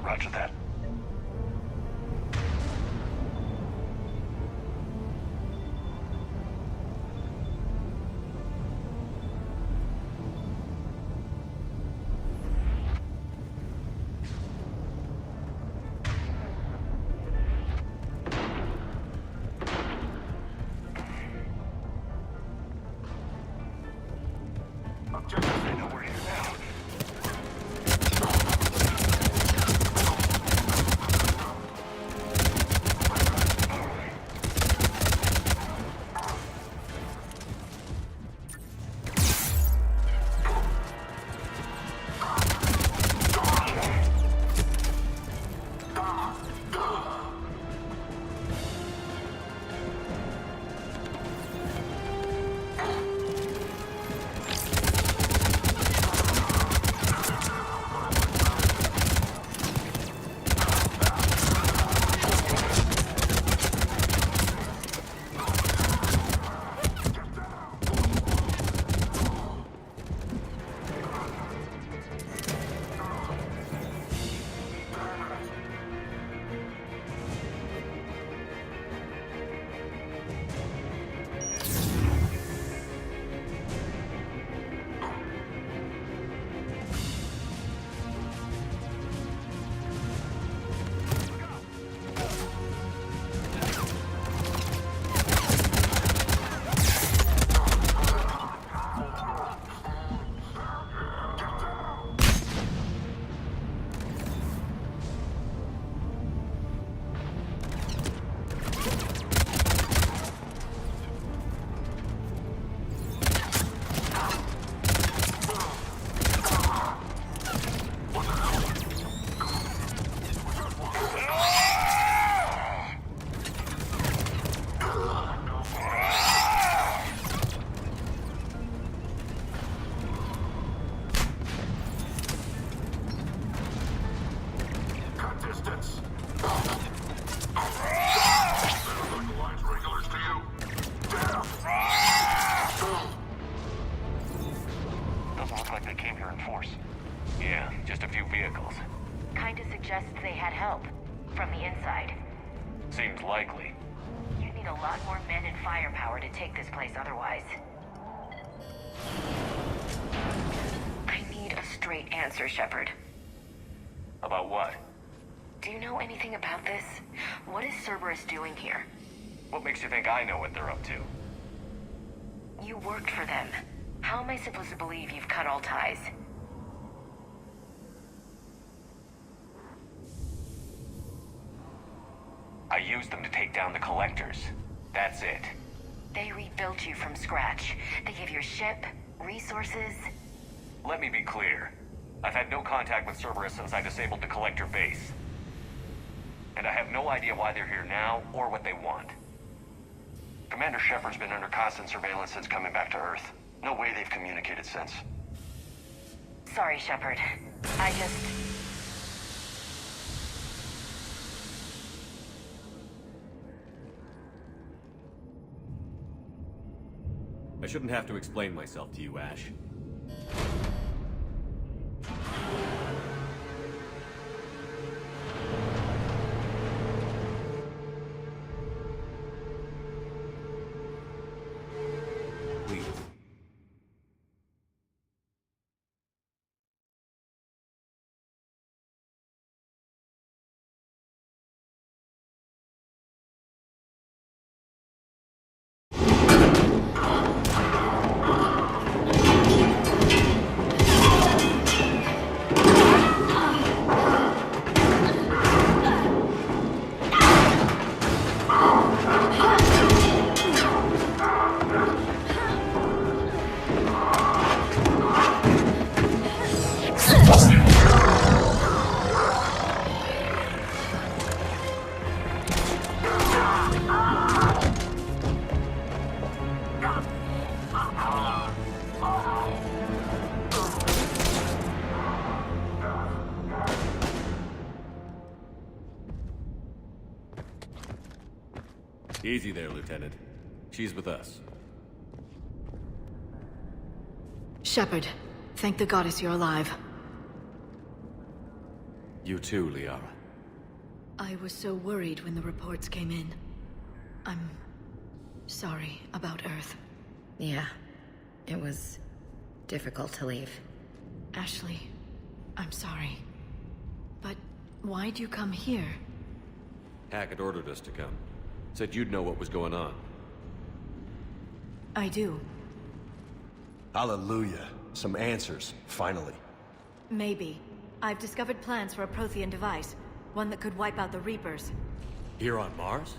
Roger that. From the inside. Seems likely. You'd need a lot more men and firepower to take this place otherwise. I need a straight answer, Shepard. About what? Do you know anything about this? What is Cerberus doing here? What makes you think I know what they're up to? You worked for them. How am I supposed to believe you've cut all ties? I used them to take down the collectors. That's it. They rebuilt you from scratch. They gave you a ship, resources. Let me be clear. I've had no contact with Cerberus since I disabled the collector base. And I have no idea why they're here now or what they want. Commander Shepard's been under constant surveillance since coming back to Earth. No way they've communicated since. Sorry, Shepard. I just... I shouldn't have to explain myself to you, Ash. Please. Easy there, Lieutenant. She's with us. Shepard, thank the goddess you're alive. You too, Liara. I was so worried when the reports came in. I'm sorry about Earth. Yeah, it was difficult to leave. Ashley, I'm sorry. But why'd you come here? Hackett ordered us to come. Said you'd know what was going on. I do. Hallelujah. Some answers, finally. Maybe. I've discovered plans for a Prothean device. One that could wipe out the Reapers. Here on Mars?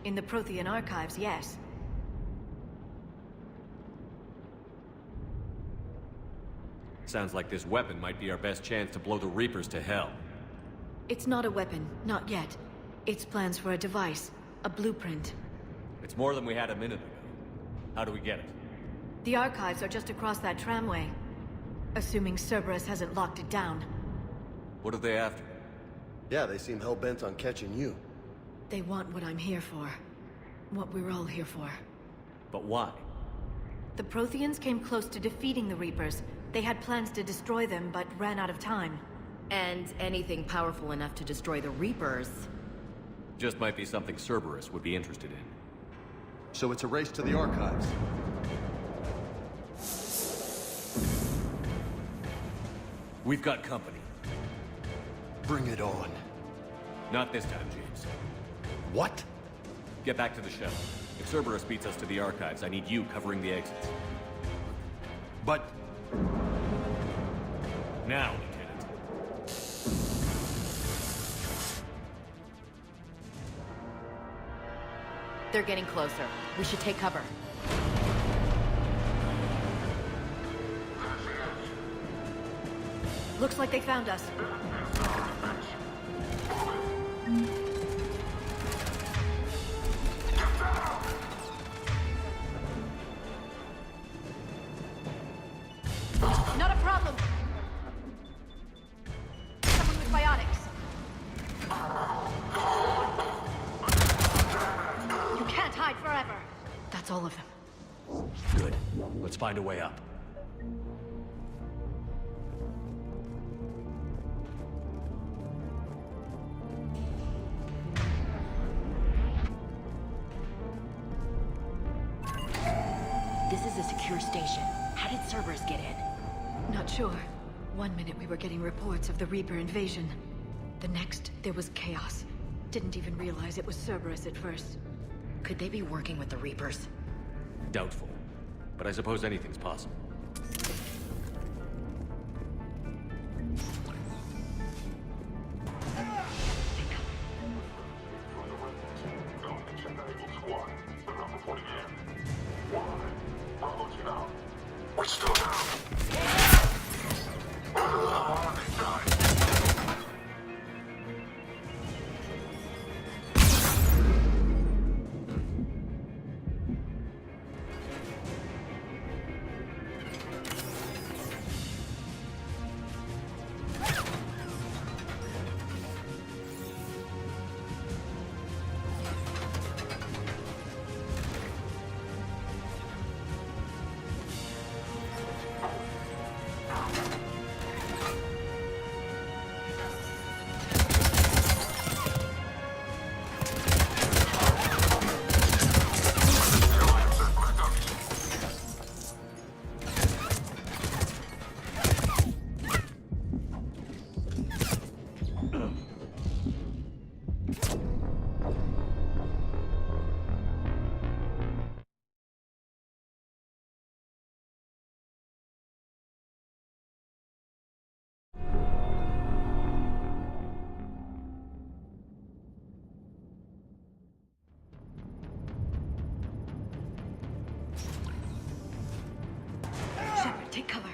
In the Prothean archives, yes. Sounds like this weapon might be our best chance to blow the Reapers to hell. It's not a weapon, not yet. It's plans for a device, a blueprint. It's more than we had a minute ago. How do we get it? The archives are just across that tramway. Assuming Cerberus hasn't locked it down. What are they after? Yeah, they seem hell-bent on catching you. They want what I'm here for. What we're all here for. But why? The Protheans came close to defeating the Reapers. They had plans to destroy them, but ran out of time. And anything powerful enough to destroy the Reapers... Just might be something Cerberus would be interested in. So it's a race to the archives. We've got company. Bring it on. Not this time, James. What? Get back to the shuttle. If Cerberus beats us to the archives, I need you covering the exits. But... Now, Lieutenant. They're getting closer. We should take cover. Looks like they found us. Not a problem. Someone with biotics. You can't hide forever. That's all of them. Good. Let's find a way up. secure station. How did Cerberus get in? Not sure. One minute we were getting reports of the Reaper invasion. The next, there was chaos. Didn't even realize it was Cerberus at first. Could they be working with the Reapers? Doubtful. But I suppose anything's possible. We're still down. Shepard, take cover.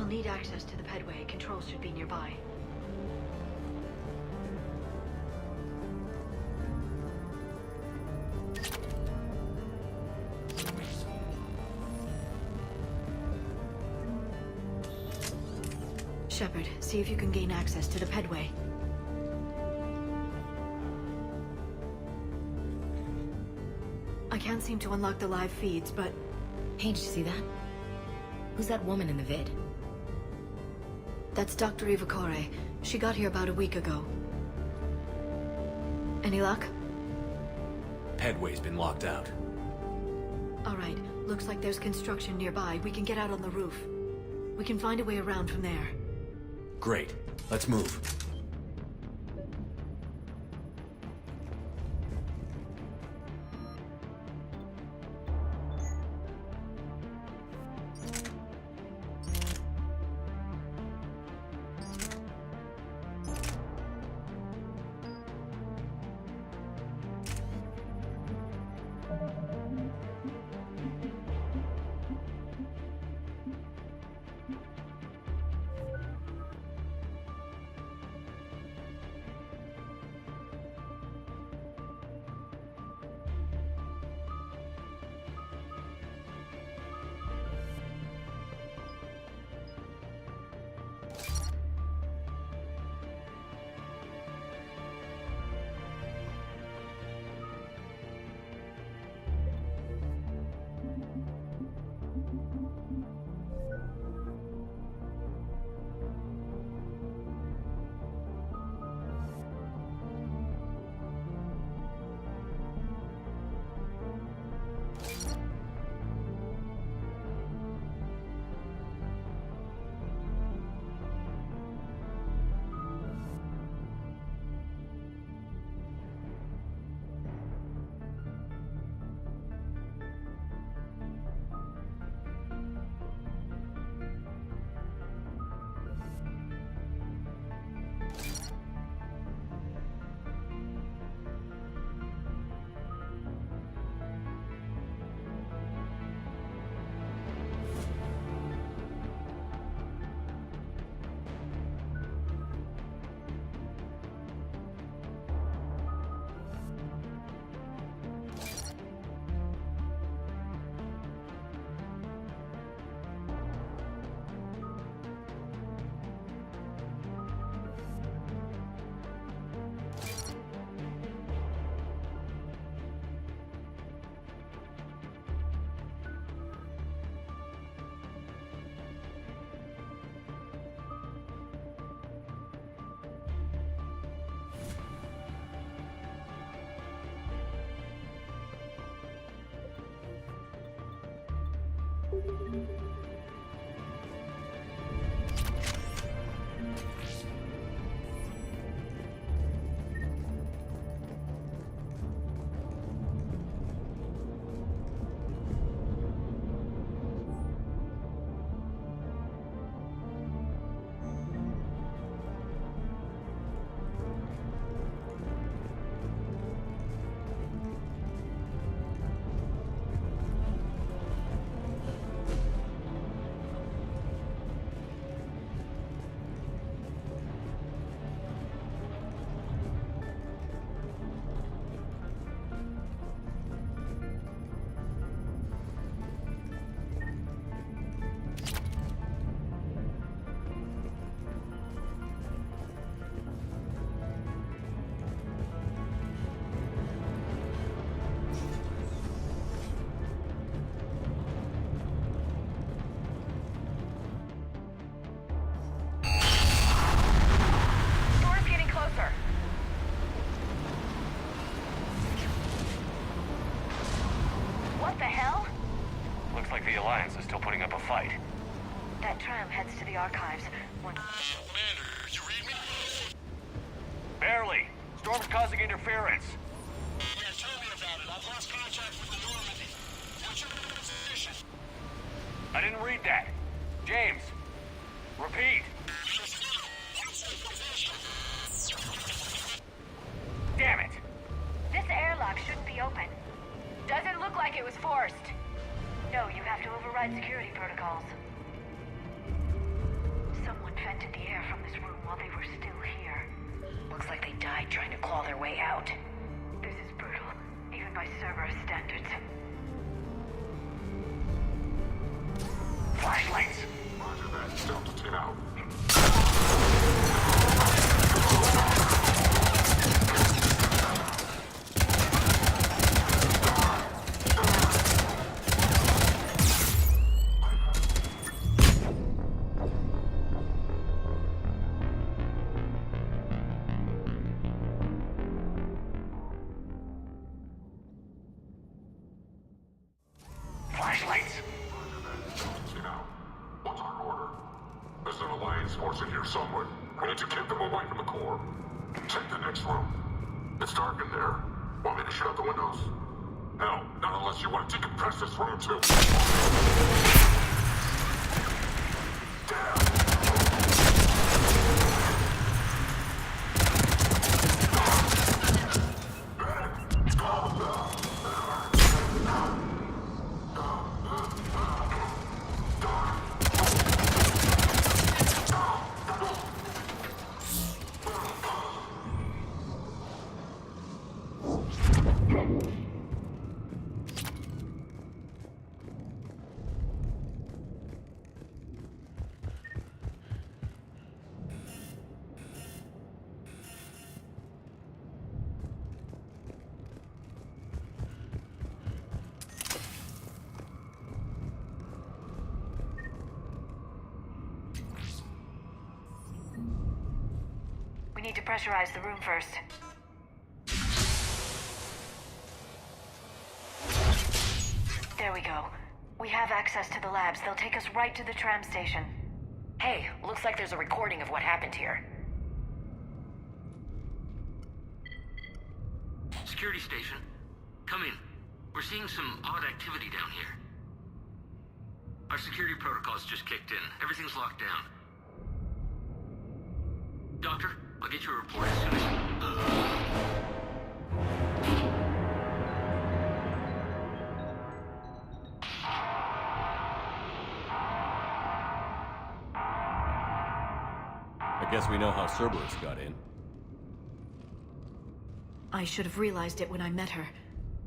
Need access to the pedway. Controls should be nearby. Shepard, see if you can gain access to the pedway. I can't seem to unlock the live feeds, but... Hey, did you see that? Who's that woman in the vid? That's Dr. Ivakore. She got here about a week ago. Any luck? Pedway's been locked out. Alright, looks like there's construction nearby. We can get out on the roof. We can find a way around from there. Great. Let's move. That tram heads to the archives. Commander, you read me? Barely. Storm's causing interference. Yeah, tell me about it. I've lost contact with the Normandy. What's your position? I didn't read that. James, repeat. Damn it. This airlock shouldn't be open. Doesn't look like it was forced. No, you have to override security protocols. Someone vented the air from this room while they were still here. Looks like they died trying to claw their way out. This is brutal, even by Cerberus standards. Flashlights. Roger that. Delta 10 out. Flashlights. Delta 10 out. What's our order? There's an Alliance force in here somewhere. We need to keep them away from the core. Check the next room. It's dark in there. Want me to shut out the windows? No, not unless you want to decompress this room too. We need to pressurize the room first. There we go. We have access to the labs. They'll take us right to the tram station. Hey, looks like there's a recording of what happened here. Security station. Come in. We're seeing some odd activity down here. Our security protocols just kicked in. Everything's locked down. Doctor, I'll get you a report as soon as... I guess we know how Cerberus got in. I should have realized it when I met her.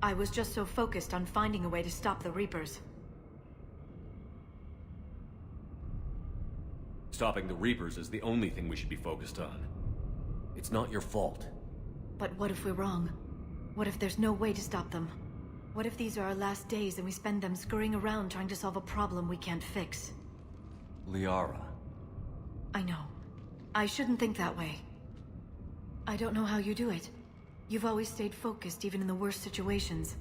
I was just so focused on finding a way to stop the Reapers. Stopping the Reapers is the only thing we should be focused on. It's not your fault. But what if we're wrong? What if there's no way to stop them? What if these are our last days and we spend them scurrying around trying to solve a problem we can't fix? Liara. I know. I shouldn't think that way. I don't know how you do it. You've always stayed focused even in the worst situations.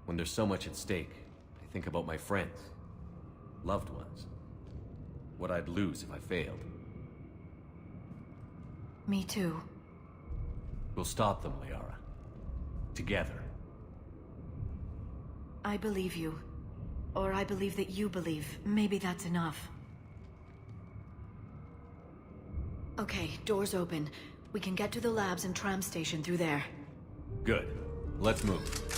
When there's so much at stake, I think about my friends, loved ones. What I'd lose if I failed. Me too. We'll stop them, Liara. Together. I believe you. Or I believe that you believe. Maybe that's enough. Okay, doors open. We can get to the labs and tram station through there. Good. Let's move.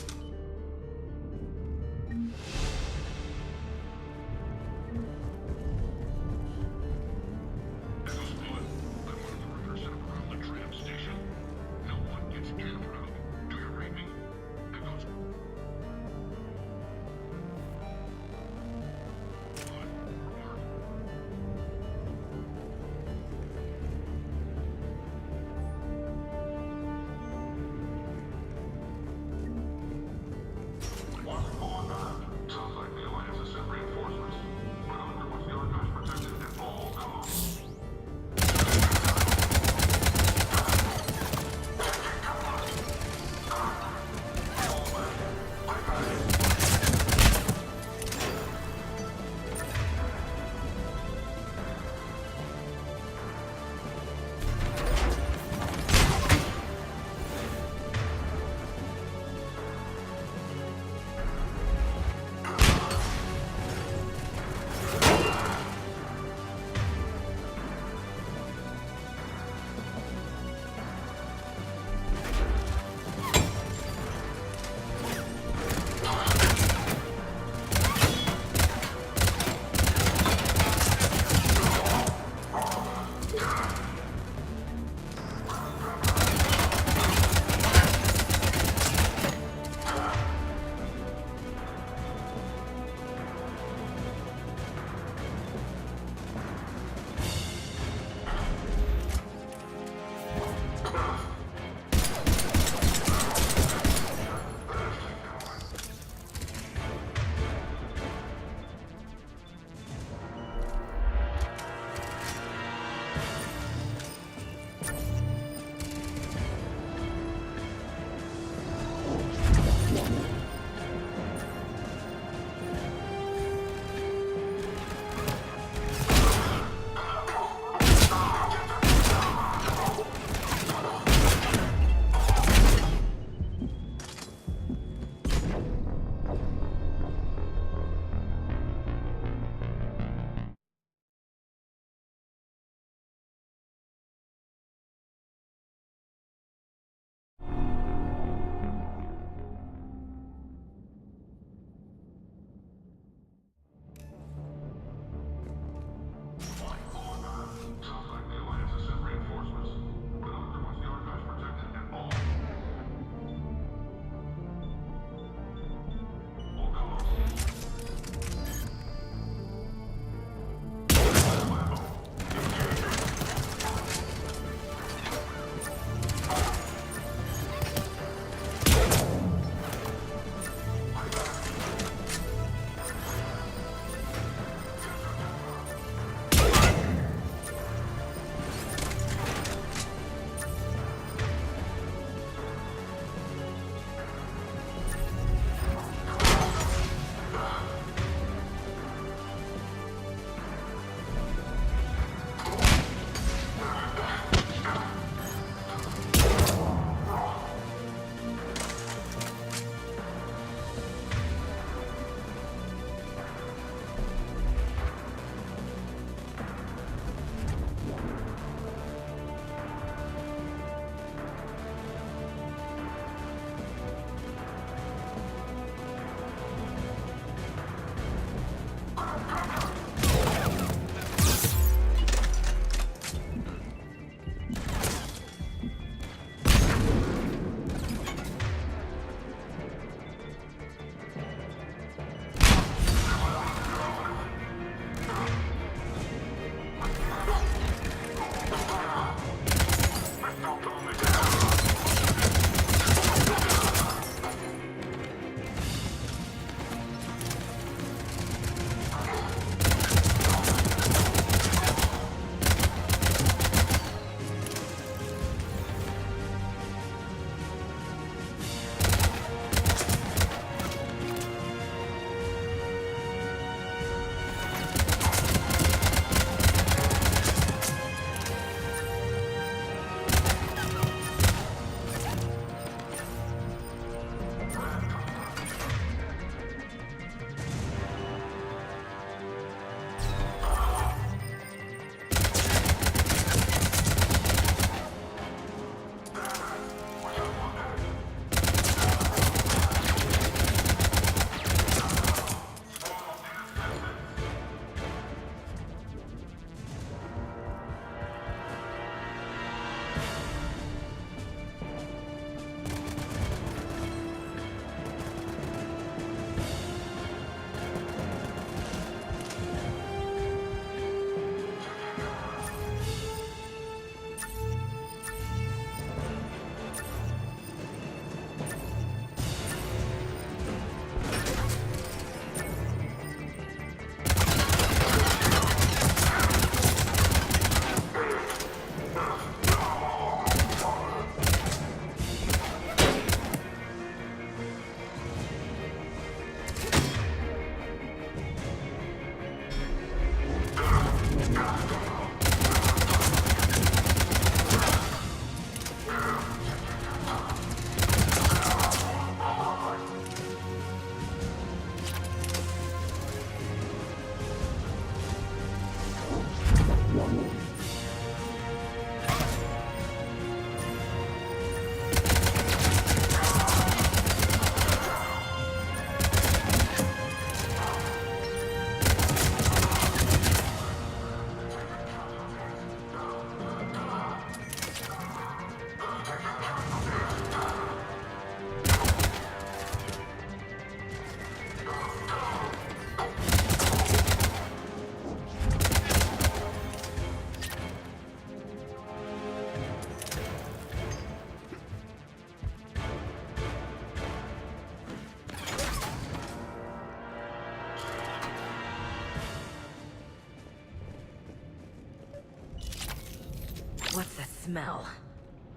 smell.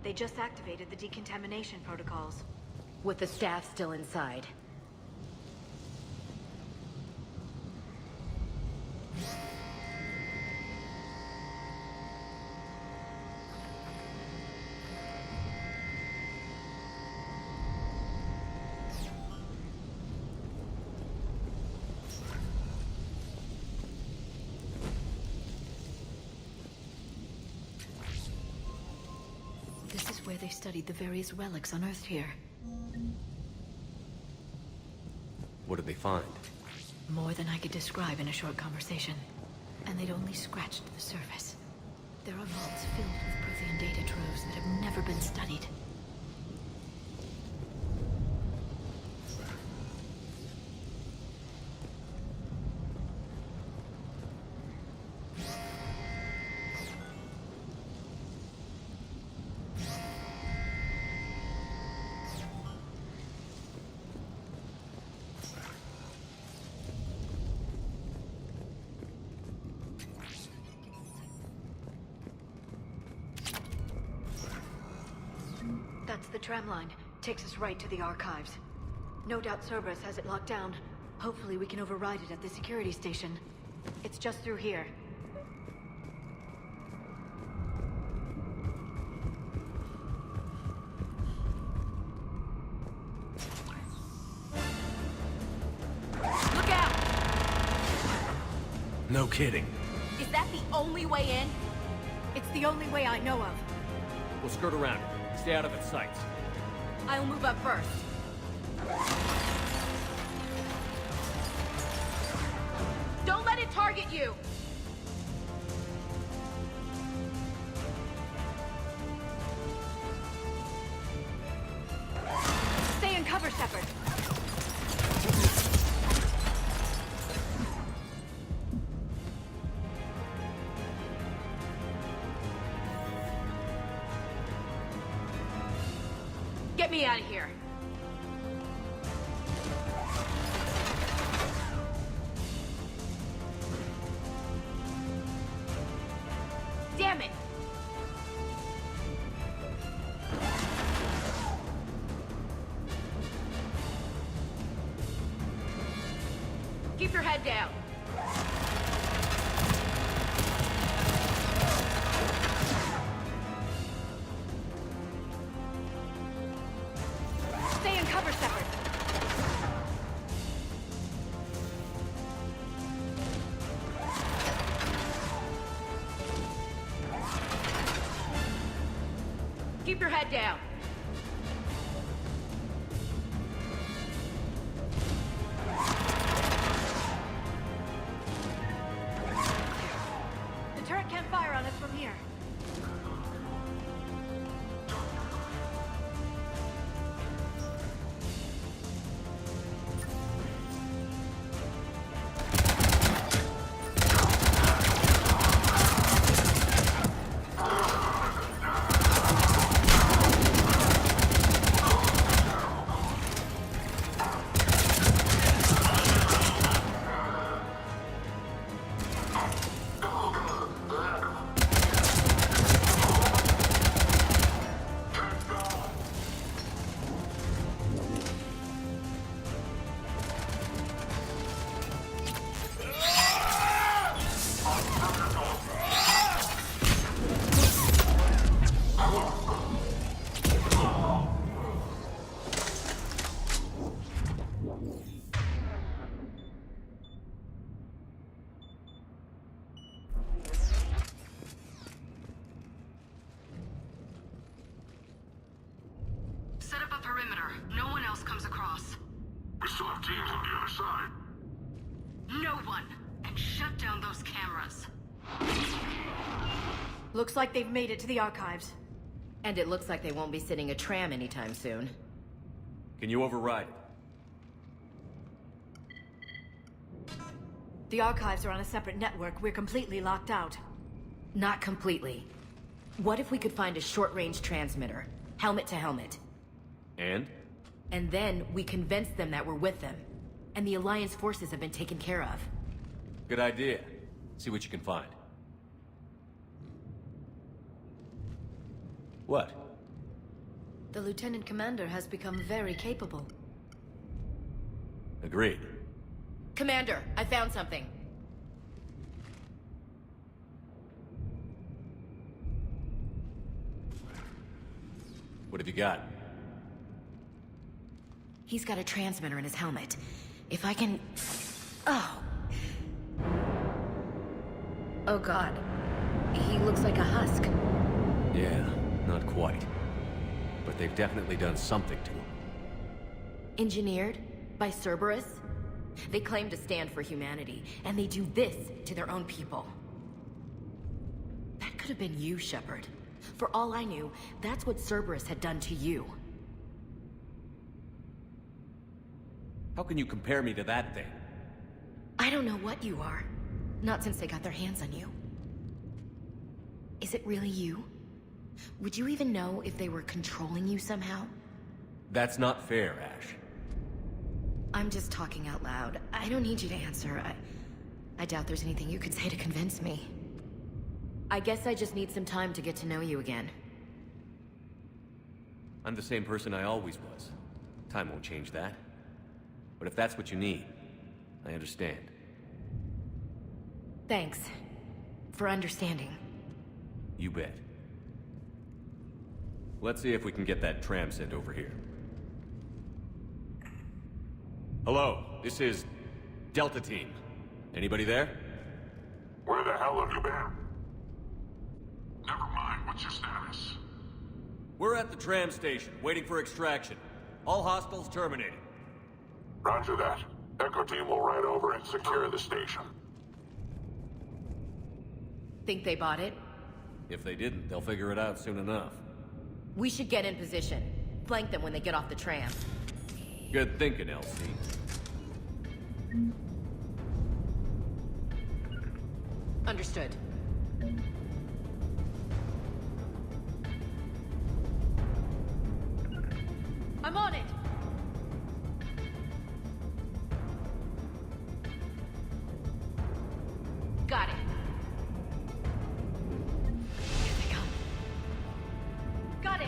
They just activated the decontamination protocols. With the staff still inside. This is where they studied the various relics unearthed here. What did they find? More than I could describe in a short conversation. And they'd only scratched the surface. There are vaults filled with Prothean data troves that have never been studied. That's the tram line. Takes us right to the archives. No doubt Cerberus has it locked down. Hopefully we can override it at the security station. It's just through here. Look out! No kidding. Is that the only way in? It's the only way I know of. We'll skirt around it. Stay out of its sights. I'll move up first. Don't let it target you! Stay in cover, Shepard. Get me out of here. Damn it! Keep your head down. Stay in cover, Shepard. Keep your head down. The turret can't fire on us from here. Set up a perimeter. No one else comes across. We still have teams on the other side. No one! And shut down those cameras. Looks like they've made it to the archives. And it looks like they won't be sitting a tram anytime soon. Can you override it? The archives are on a separate network. We're completely locked out. Not completely. What if we could find a short-range transmitter? Helmet to helmet. And? And then we convince them that we're with them. And the Alliance forces have been taken care of. Good idea. See what you can find. What? The Lieutenant Commander has become very capable. Agreed. Commander, I found something. What have you got? He's got a transmitter in his helmet. If I can... Oh. Oh God. He looks like a husk. Yeah, not quite. But they've definitely done something to him. Engineered by Cerberus? They claim to stand for humanity, and they do this to their own people. That could have been you, Shepard. For all I knew, that's what Cerberus had done to you. How can you compare me to that thing? I don't know what you are. Not since they got their hands on you. Is it really you? Would you even know if they were controlling you somehow? That's not fair, Ash. I'm just talking out loud. I don't need you to answer. I doubt there's anything you could say to convince me. I guess I just need some time to get to know you again. I'm the same person I always was. Time won't change that. But if that's what you need, I understand. Thanks. For understanding. You bet. Let's see if we can get that tram sent over here. Hello, this is Delta Team. Anybody there? Where the hell have you been? Never mind, what's your status? We're at the tram station, waiting for extraction. All hostiles terminated. Roger that. Echo Team will ride over and secure the station. Think they bought it? If they didn't, they'll figure it out soon enough. We should get in position. Flank them when they get off the tram. Good thinking, LC. Understood. I'm on it! Got it. Here they come. Got it!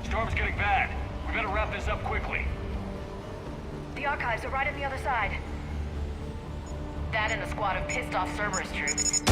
Storm's getting bad. We better wrap this up quickly. The archives are right on the other side. That and a squad of pissed-off Cerberus troops.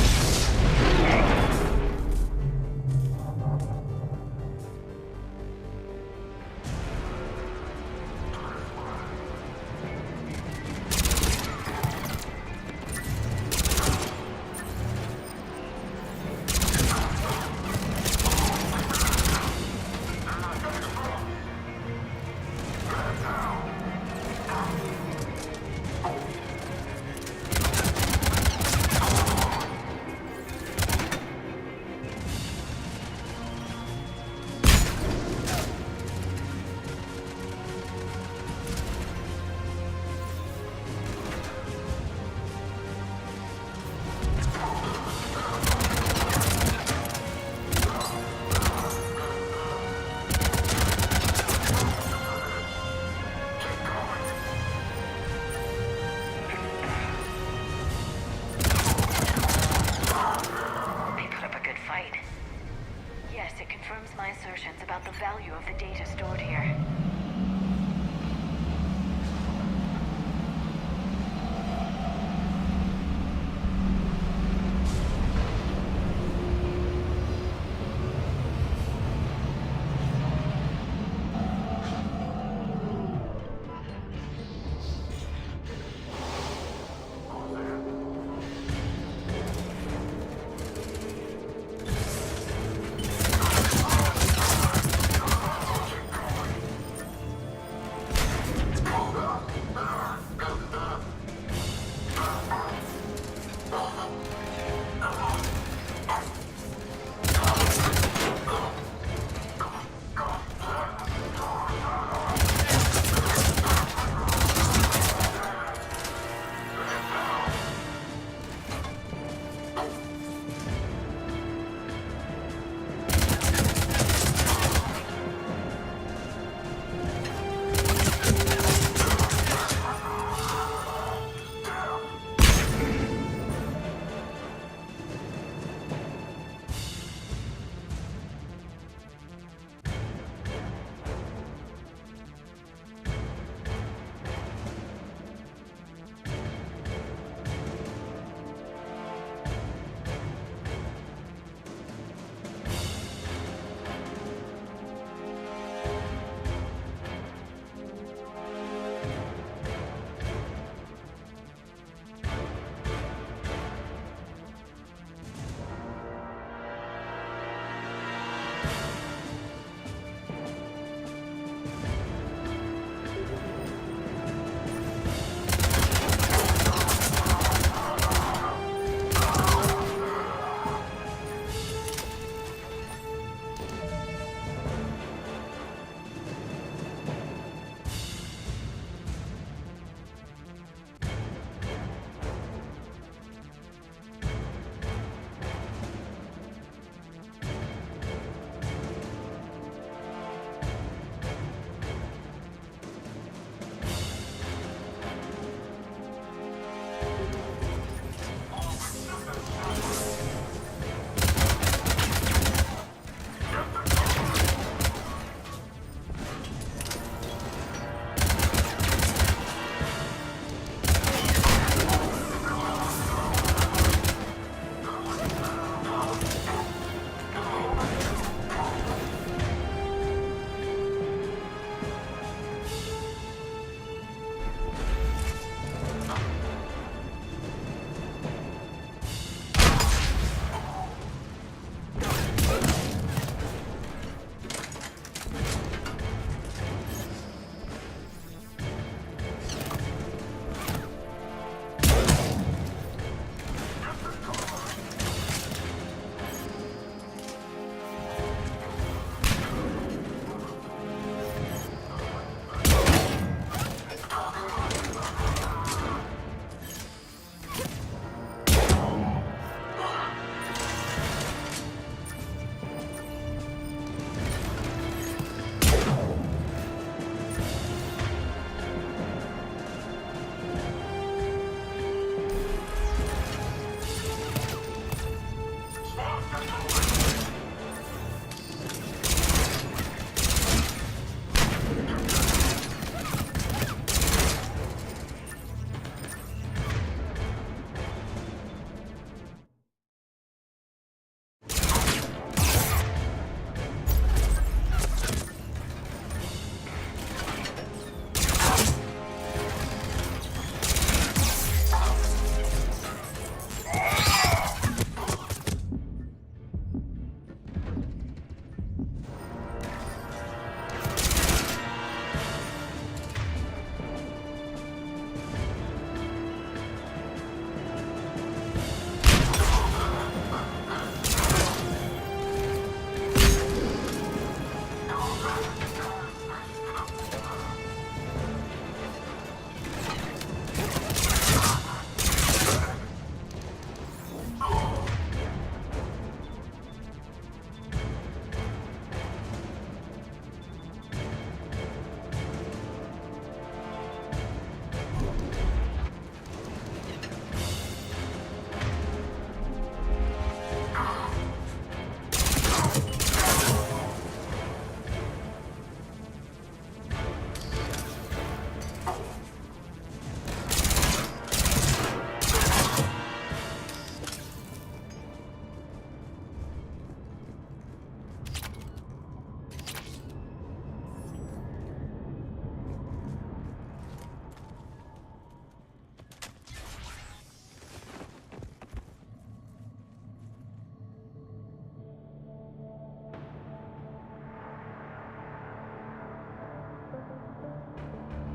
confirms my assertions about the value of the data stored here.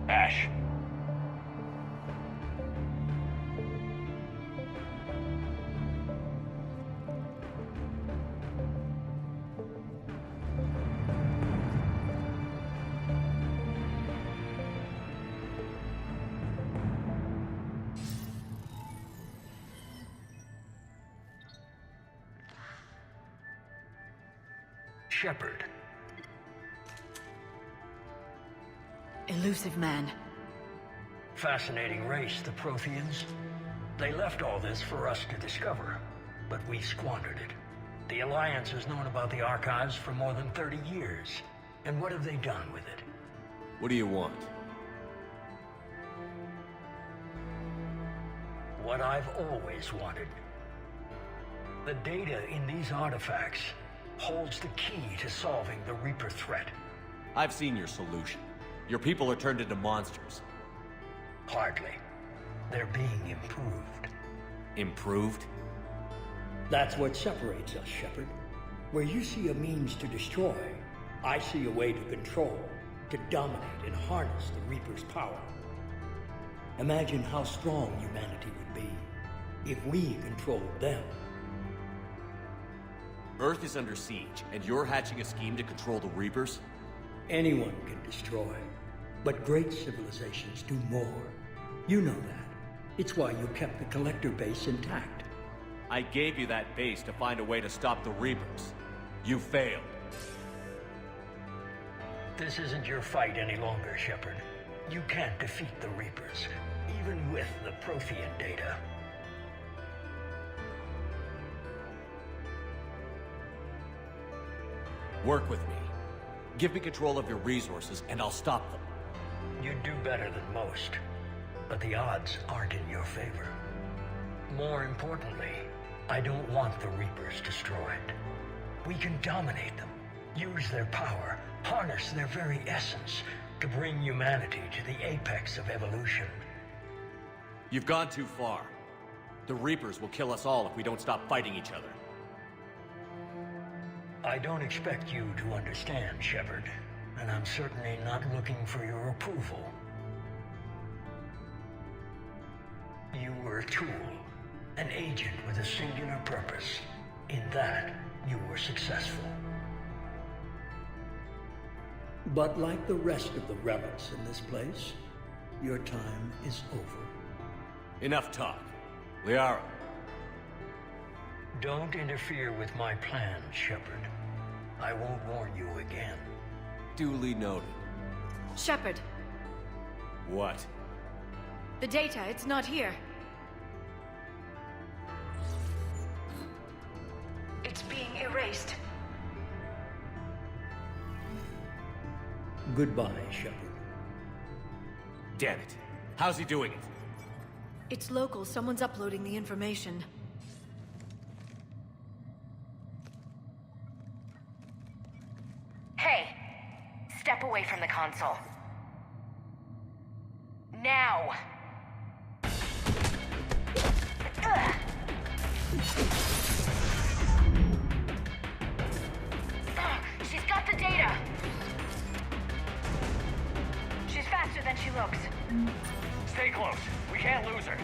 Ash. Shepard. Elusive man. Fascinating race, the Protheans. They left all this for us to discover, but we squandered it. The Alliance has known about the archives for more than 30 years. And what have they done with it? What do you want? What I've always wanted. The data in these artifacts holds the key to solving the Reaper threat. I've seen your solution. Your people are turned into monsters. Hardly. They're being improved. Improved? That's what separates us, Shepard. Where you see a means to destroy, I see a way to control, to dominate and harness the Reaper's power. Imagine how strong humanity would be if we controlled them. Earth is under siege, and you're hatching a scheme to control the Reapers? Anyone can destroy, but great civilizations do more. You know that. It's why you kept the Collector base intact. I gave you that base to find a way to stop the Reapers. You failed. This isn't your fight any longer, Shepard. You can't defeat the Reapers, even with the Prothean data. Work with me. Give me control of your resources, and I'll stop them. You'd do better than most, but the odds aren't in your favor. More importantly, I don't want the Reapers destroyed. We can dominate them, use their power, harness their very essence to bring humanity to the apex of evolution. You've gone too far. The Reapers will kill us all if we don't stop fighting each other. I don't expect you to understand, Shepard, and I'm certainly not looking for your approval. You were a tool, an agent with a singular purpose. In that, you were successful. But like the rest of the relics in this place, your time is over. Enough talk. Liara. Don't interfere with my plans, Shepard. I won't warn you again. Duly noted. Shepard, What? the data, it's not here. It's being erased. Goodbye, Shepard. Damn it. How's he doing it? It's local. Someone's uploading the information. Hey, step away from the console. Now! Ugh. She's got the data! She's faster than she looks. Stay close. We can't lose her.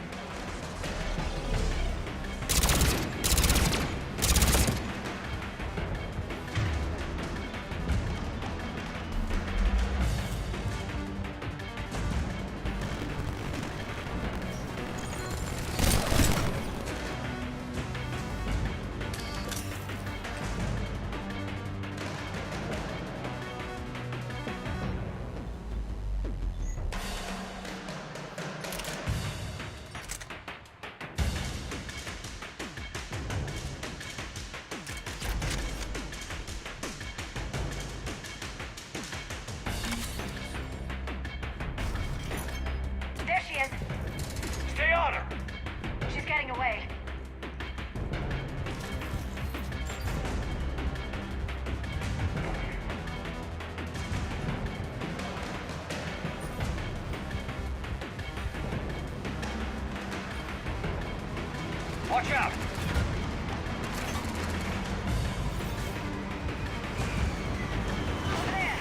There she is. Stay on her! She's getting away. Watch out! Over there.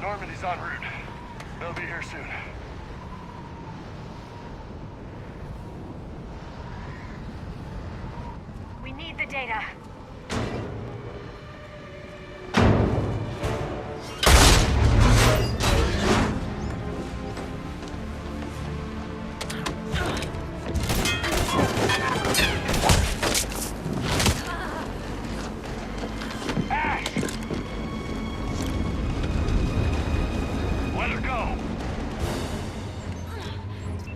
Normandy's en route. They'll be here soon. We need the data.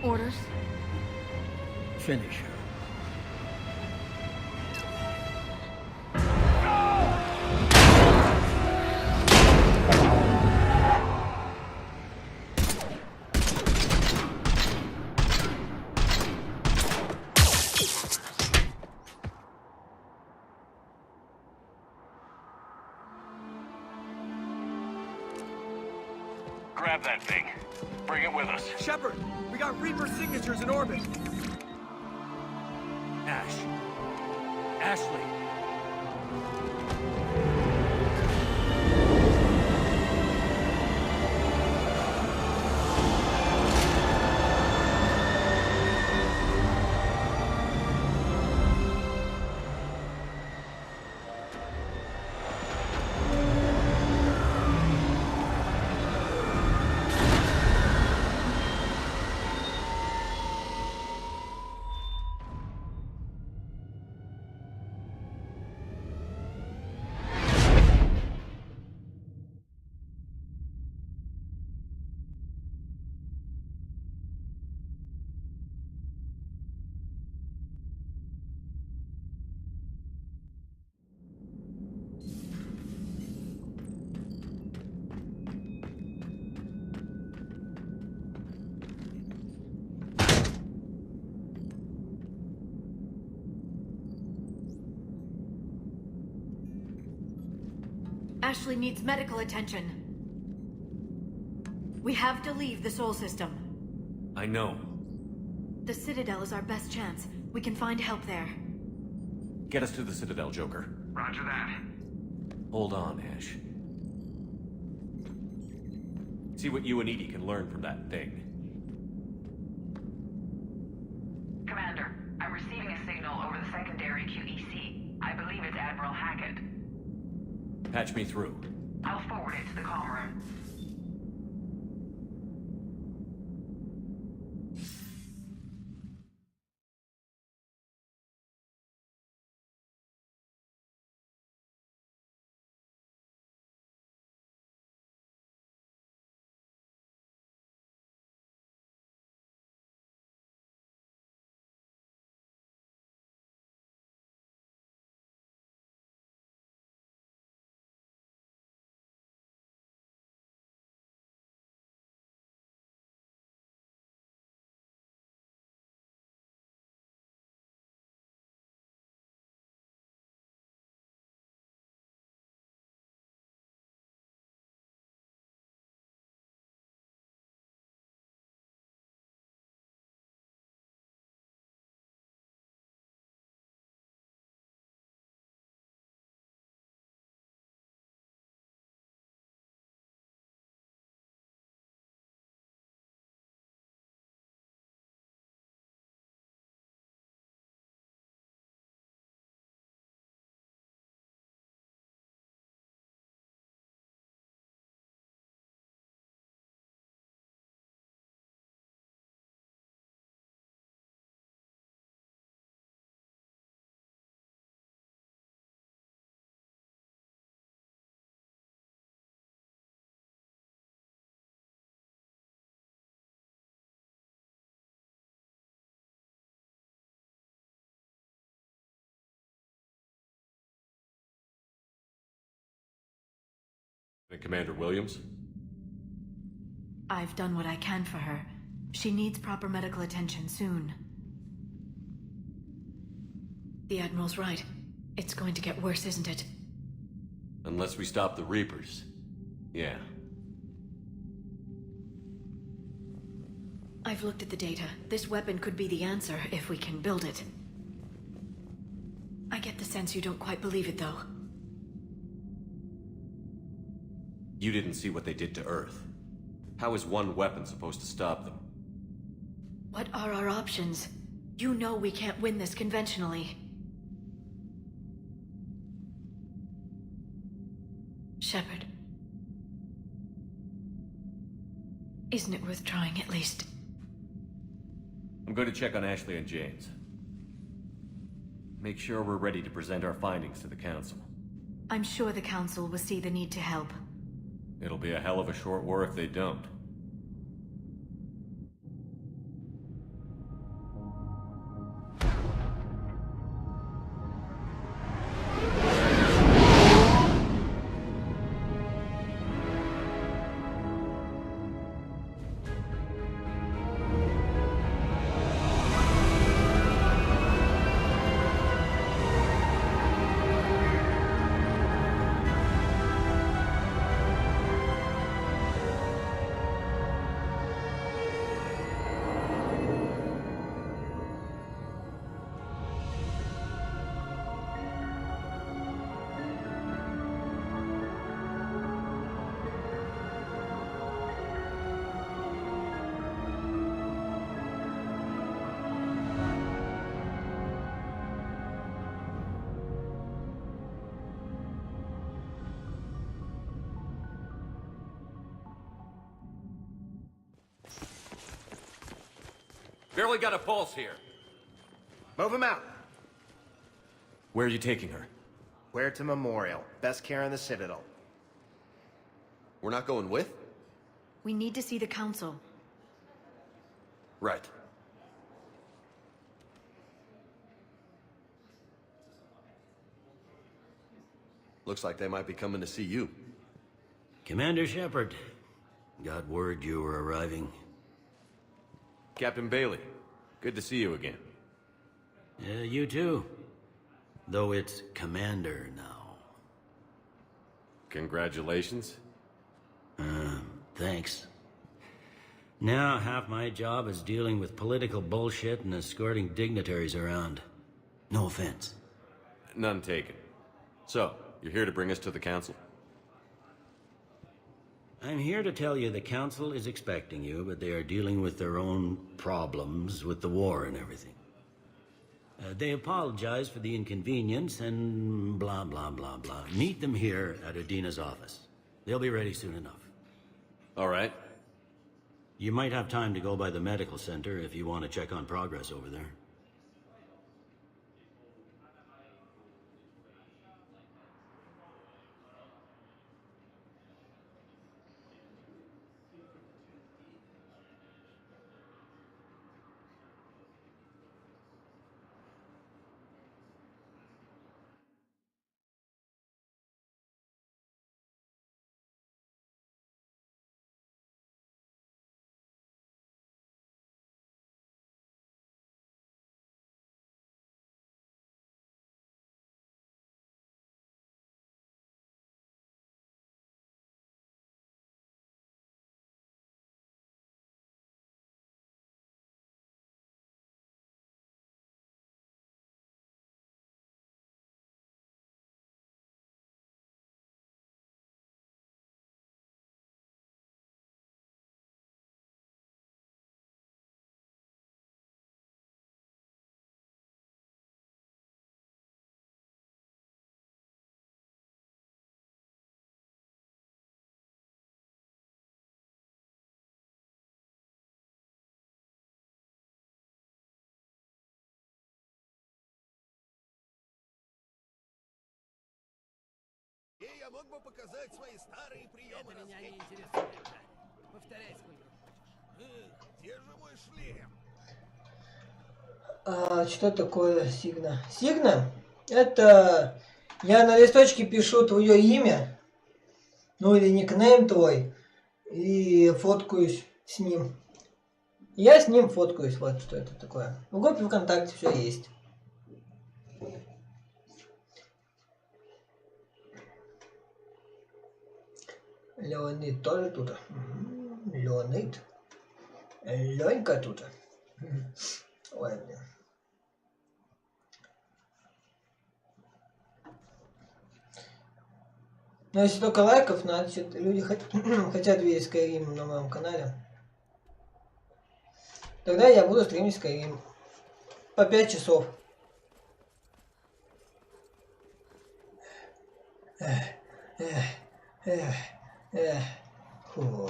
Orders? Finish her. Grab that thing. Bring it with us. Shepard, we got Reaper signatures in orbit. Ash. Ashley. Ashley needs medical attention. We have to leave the Sol system. I know. The Citadel is our best chance. We can find help there. Get us to the Citadel, Joker. Roger that. Hold on, Ash. See what you and Edie can learn from that thing. Commander, I'm receiving a signal over the secondary QEC. I believe it's Admiral Hackett. Patch me through. I'll forward it to the comm room. And Commander Williams? I've done what I can for her. She needs proper medical attention soon. The Admiral's right. It's going to get worse, isn't it? Unless we stop the Reapers. Yeah. I've looked at the data. This weapon could be the answer if we can build it. I get the sense you don't quite believe it, though. You didn't see what they did to Earth. How is one weapon supposed to stop them? What are our options? You know we can't win this conventionally. Shepard. Isn't it worth trying at least? I'm going to check on Ashley and James. Make sure we're ready to present our findings to the Council. I'm sure the Council will see the need to help. It'll be a hell of a short war if they don't. Barely got a pulse here. Move him out. Where are you taking her? Where to Memorial. Best care in the Citadel. We're not going with? We need to see the Council. Right. Looks like they might be coming to see you. Commander Shepard. Got word you were arriving. Captain Bailey, good to see you again. You too. Though it's Commander now. Congratulations. Thanks. Now half my job is dealing with political bullshit and escorting dignitaries around. No offense. None taken. So, you're here to bring us to the Council? I'm here to tell you the Council is expecting you, but they are dealing with their own problems with the war and everything. They apologize for the inconvenience and blah, blah, blah, blah. Meet them here at Adina's office. They'll be ready soon enough. All right. You might have time to go by the medical center if you want to check on progress over there. Я мог бы показать свои старые приемы. Это меня не интересует. Повторяй сколько. Где же мой шлем? Что такое сигна? Сигна? Это я на листочке пишу твое имя, ну или никнейм твой, и фоткаюсь с ним. Я с ним фоткаюсь, вот что это такое. В группе ВКонтакте все есть. Леонид тоже тут. Леонид. Ленька тут. Ой, блин. Но если только лайков, значит люди хотят видеть Skyrim на моем канале. Тогда я буду стримить Skyrim. По 5 часов. Фу.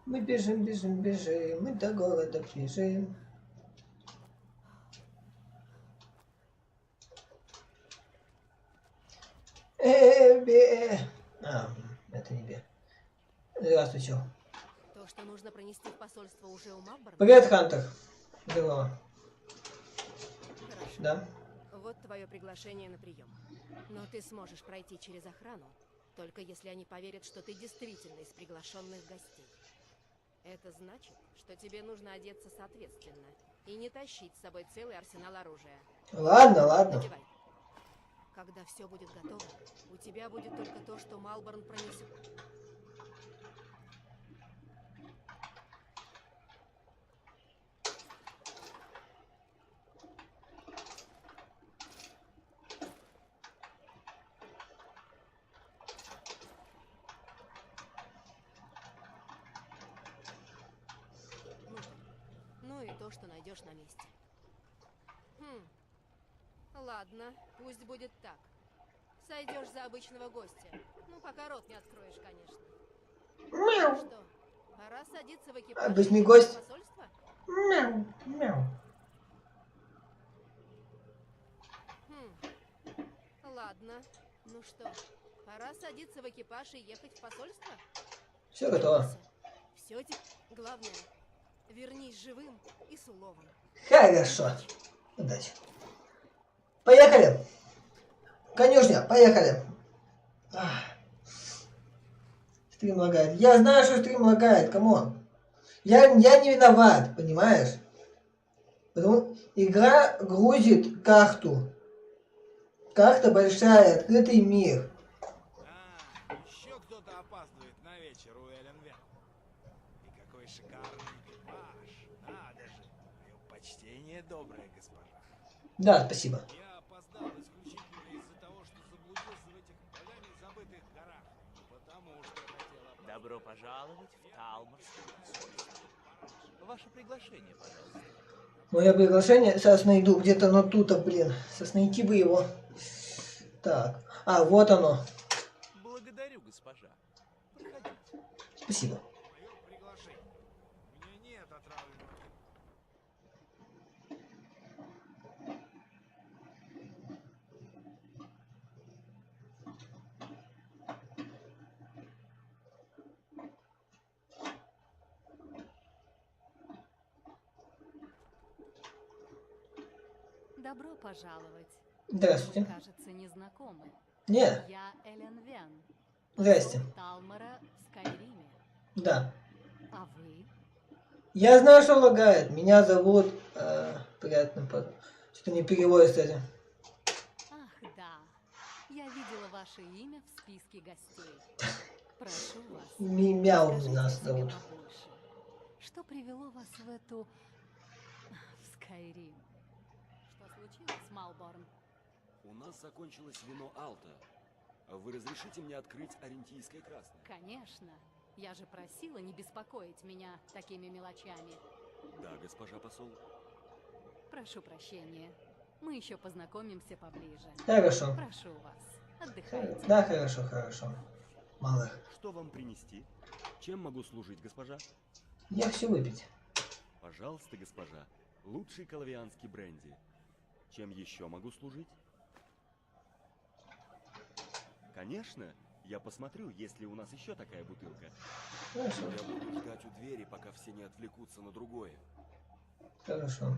Мы бежим, бежим, бежим, мы до города бежим. Это не бе. Здравствуй, чё. То, что нужно пронести в посольство, уже у Мавборна? Привет, Хантер. Здорово. Хорошо. Да? Вот твое приглашение на прием. Но ты сможешь пройти через охрану, только если они поверят, что ты действительно из приглашенных гостей. Это значит, что тебе нужно одеться соответственно и не тащить с собой целый арсенал оружия. Ладно, ладно. Надевай. Когда все будет готово, у тебя будет только то, что Малборн пронесет. Ну и то, что найдешь на месте. Ладно, пусть будет так. Сойдешь за обычного гостя. Ну, пока рот не откроешь, конечно. Мяу. Что, пора садиться в экипаж? Обычный гость. Посольства? Мяу, мяу. Ладно. Ну что, пора садиться в экипаж и ехать в посольство? Все готово. Все, главное, вернись живым и с уловом. Хорошо. Удачи. Поехали. Конюшня, поехали. Стрим лагает. Я знаю, что стрим лагает, камон. Я не виноват, понимаешь? Потому игра грузит карту. Карта большая, открытый мир. Еще кто-то опаздывает на вечер у Эленвен. И какой шикарный экипаж. Надо же. Мое почтение, добрая госпожа. Да, спасибо. Я опоздал исключительно из-за того, что заблудился в этих богами забытых горах. Потому что хотел... Добро пожаловать в Талморское посольство. Ваше приглашение, пожалуйста. Мое приглашение, сейчас найду где-то, но тут, блин. Сейчас найти бы его. Так, вот оно. Благодарю, госпожа. Проходите. Спасибо. Мое приглашение. У меня нет отравленного. Добро пожаловать. Здравствуйте. Вы, кажется, незнакомы. Не. Я Элен Вен. Здрасте. Талмора в Скайриме. Да. А вы? Я знаю, что лагает. Меня зовут... приятно. Что-то не переводит, кстати. Ах, да. Я видела ваше имя в списке гостей. Прошу вас. Мяу нас зовут. Побольше. Что привело вас в эту... в Скайрим? Что случилось, Малборн? У нас закончилось вино Алта. Вы разрешите мне открыть арентийское красное? Конечно. Я же просила не беспокоить меня такими мелочами. Да, госпожа посол. Прошу прощения. Мы еще познакомимся поближе. Хорошо. Прошу вас. Отдыхайте. Да, хорошо, хорошо. Малых. Что вам принести? Чем могу служить, госпожа? Я все выпить. Пожалуйста, госпожа. Лучший коловианский бренди. Чем еще могу служить? Конечно, я посмотрю, есть ли у нас еще такая бутылка. Хорошо. Я буду ждать у двери, пока все не отвлекутся на другое. Хорошо.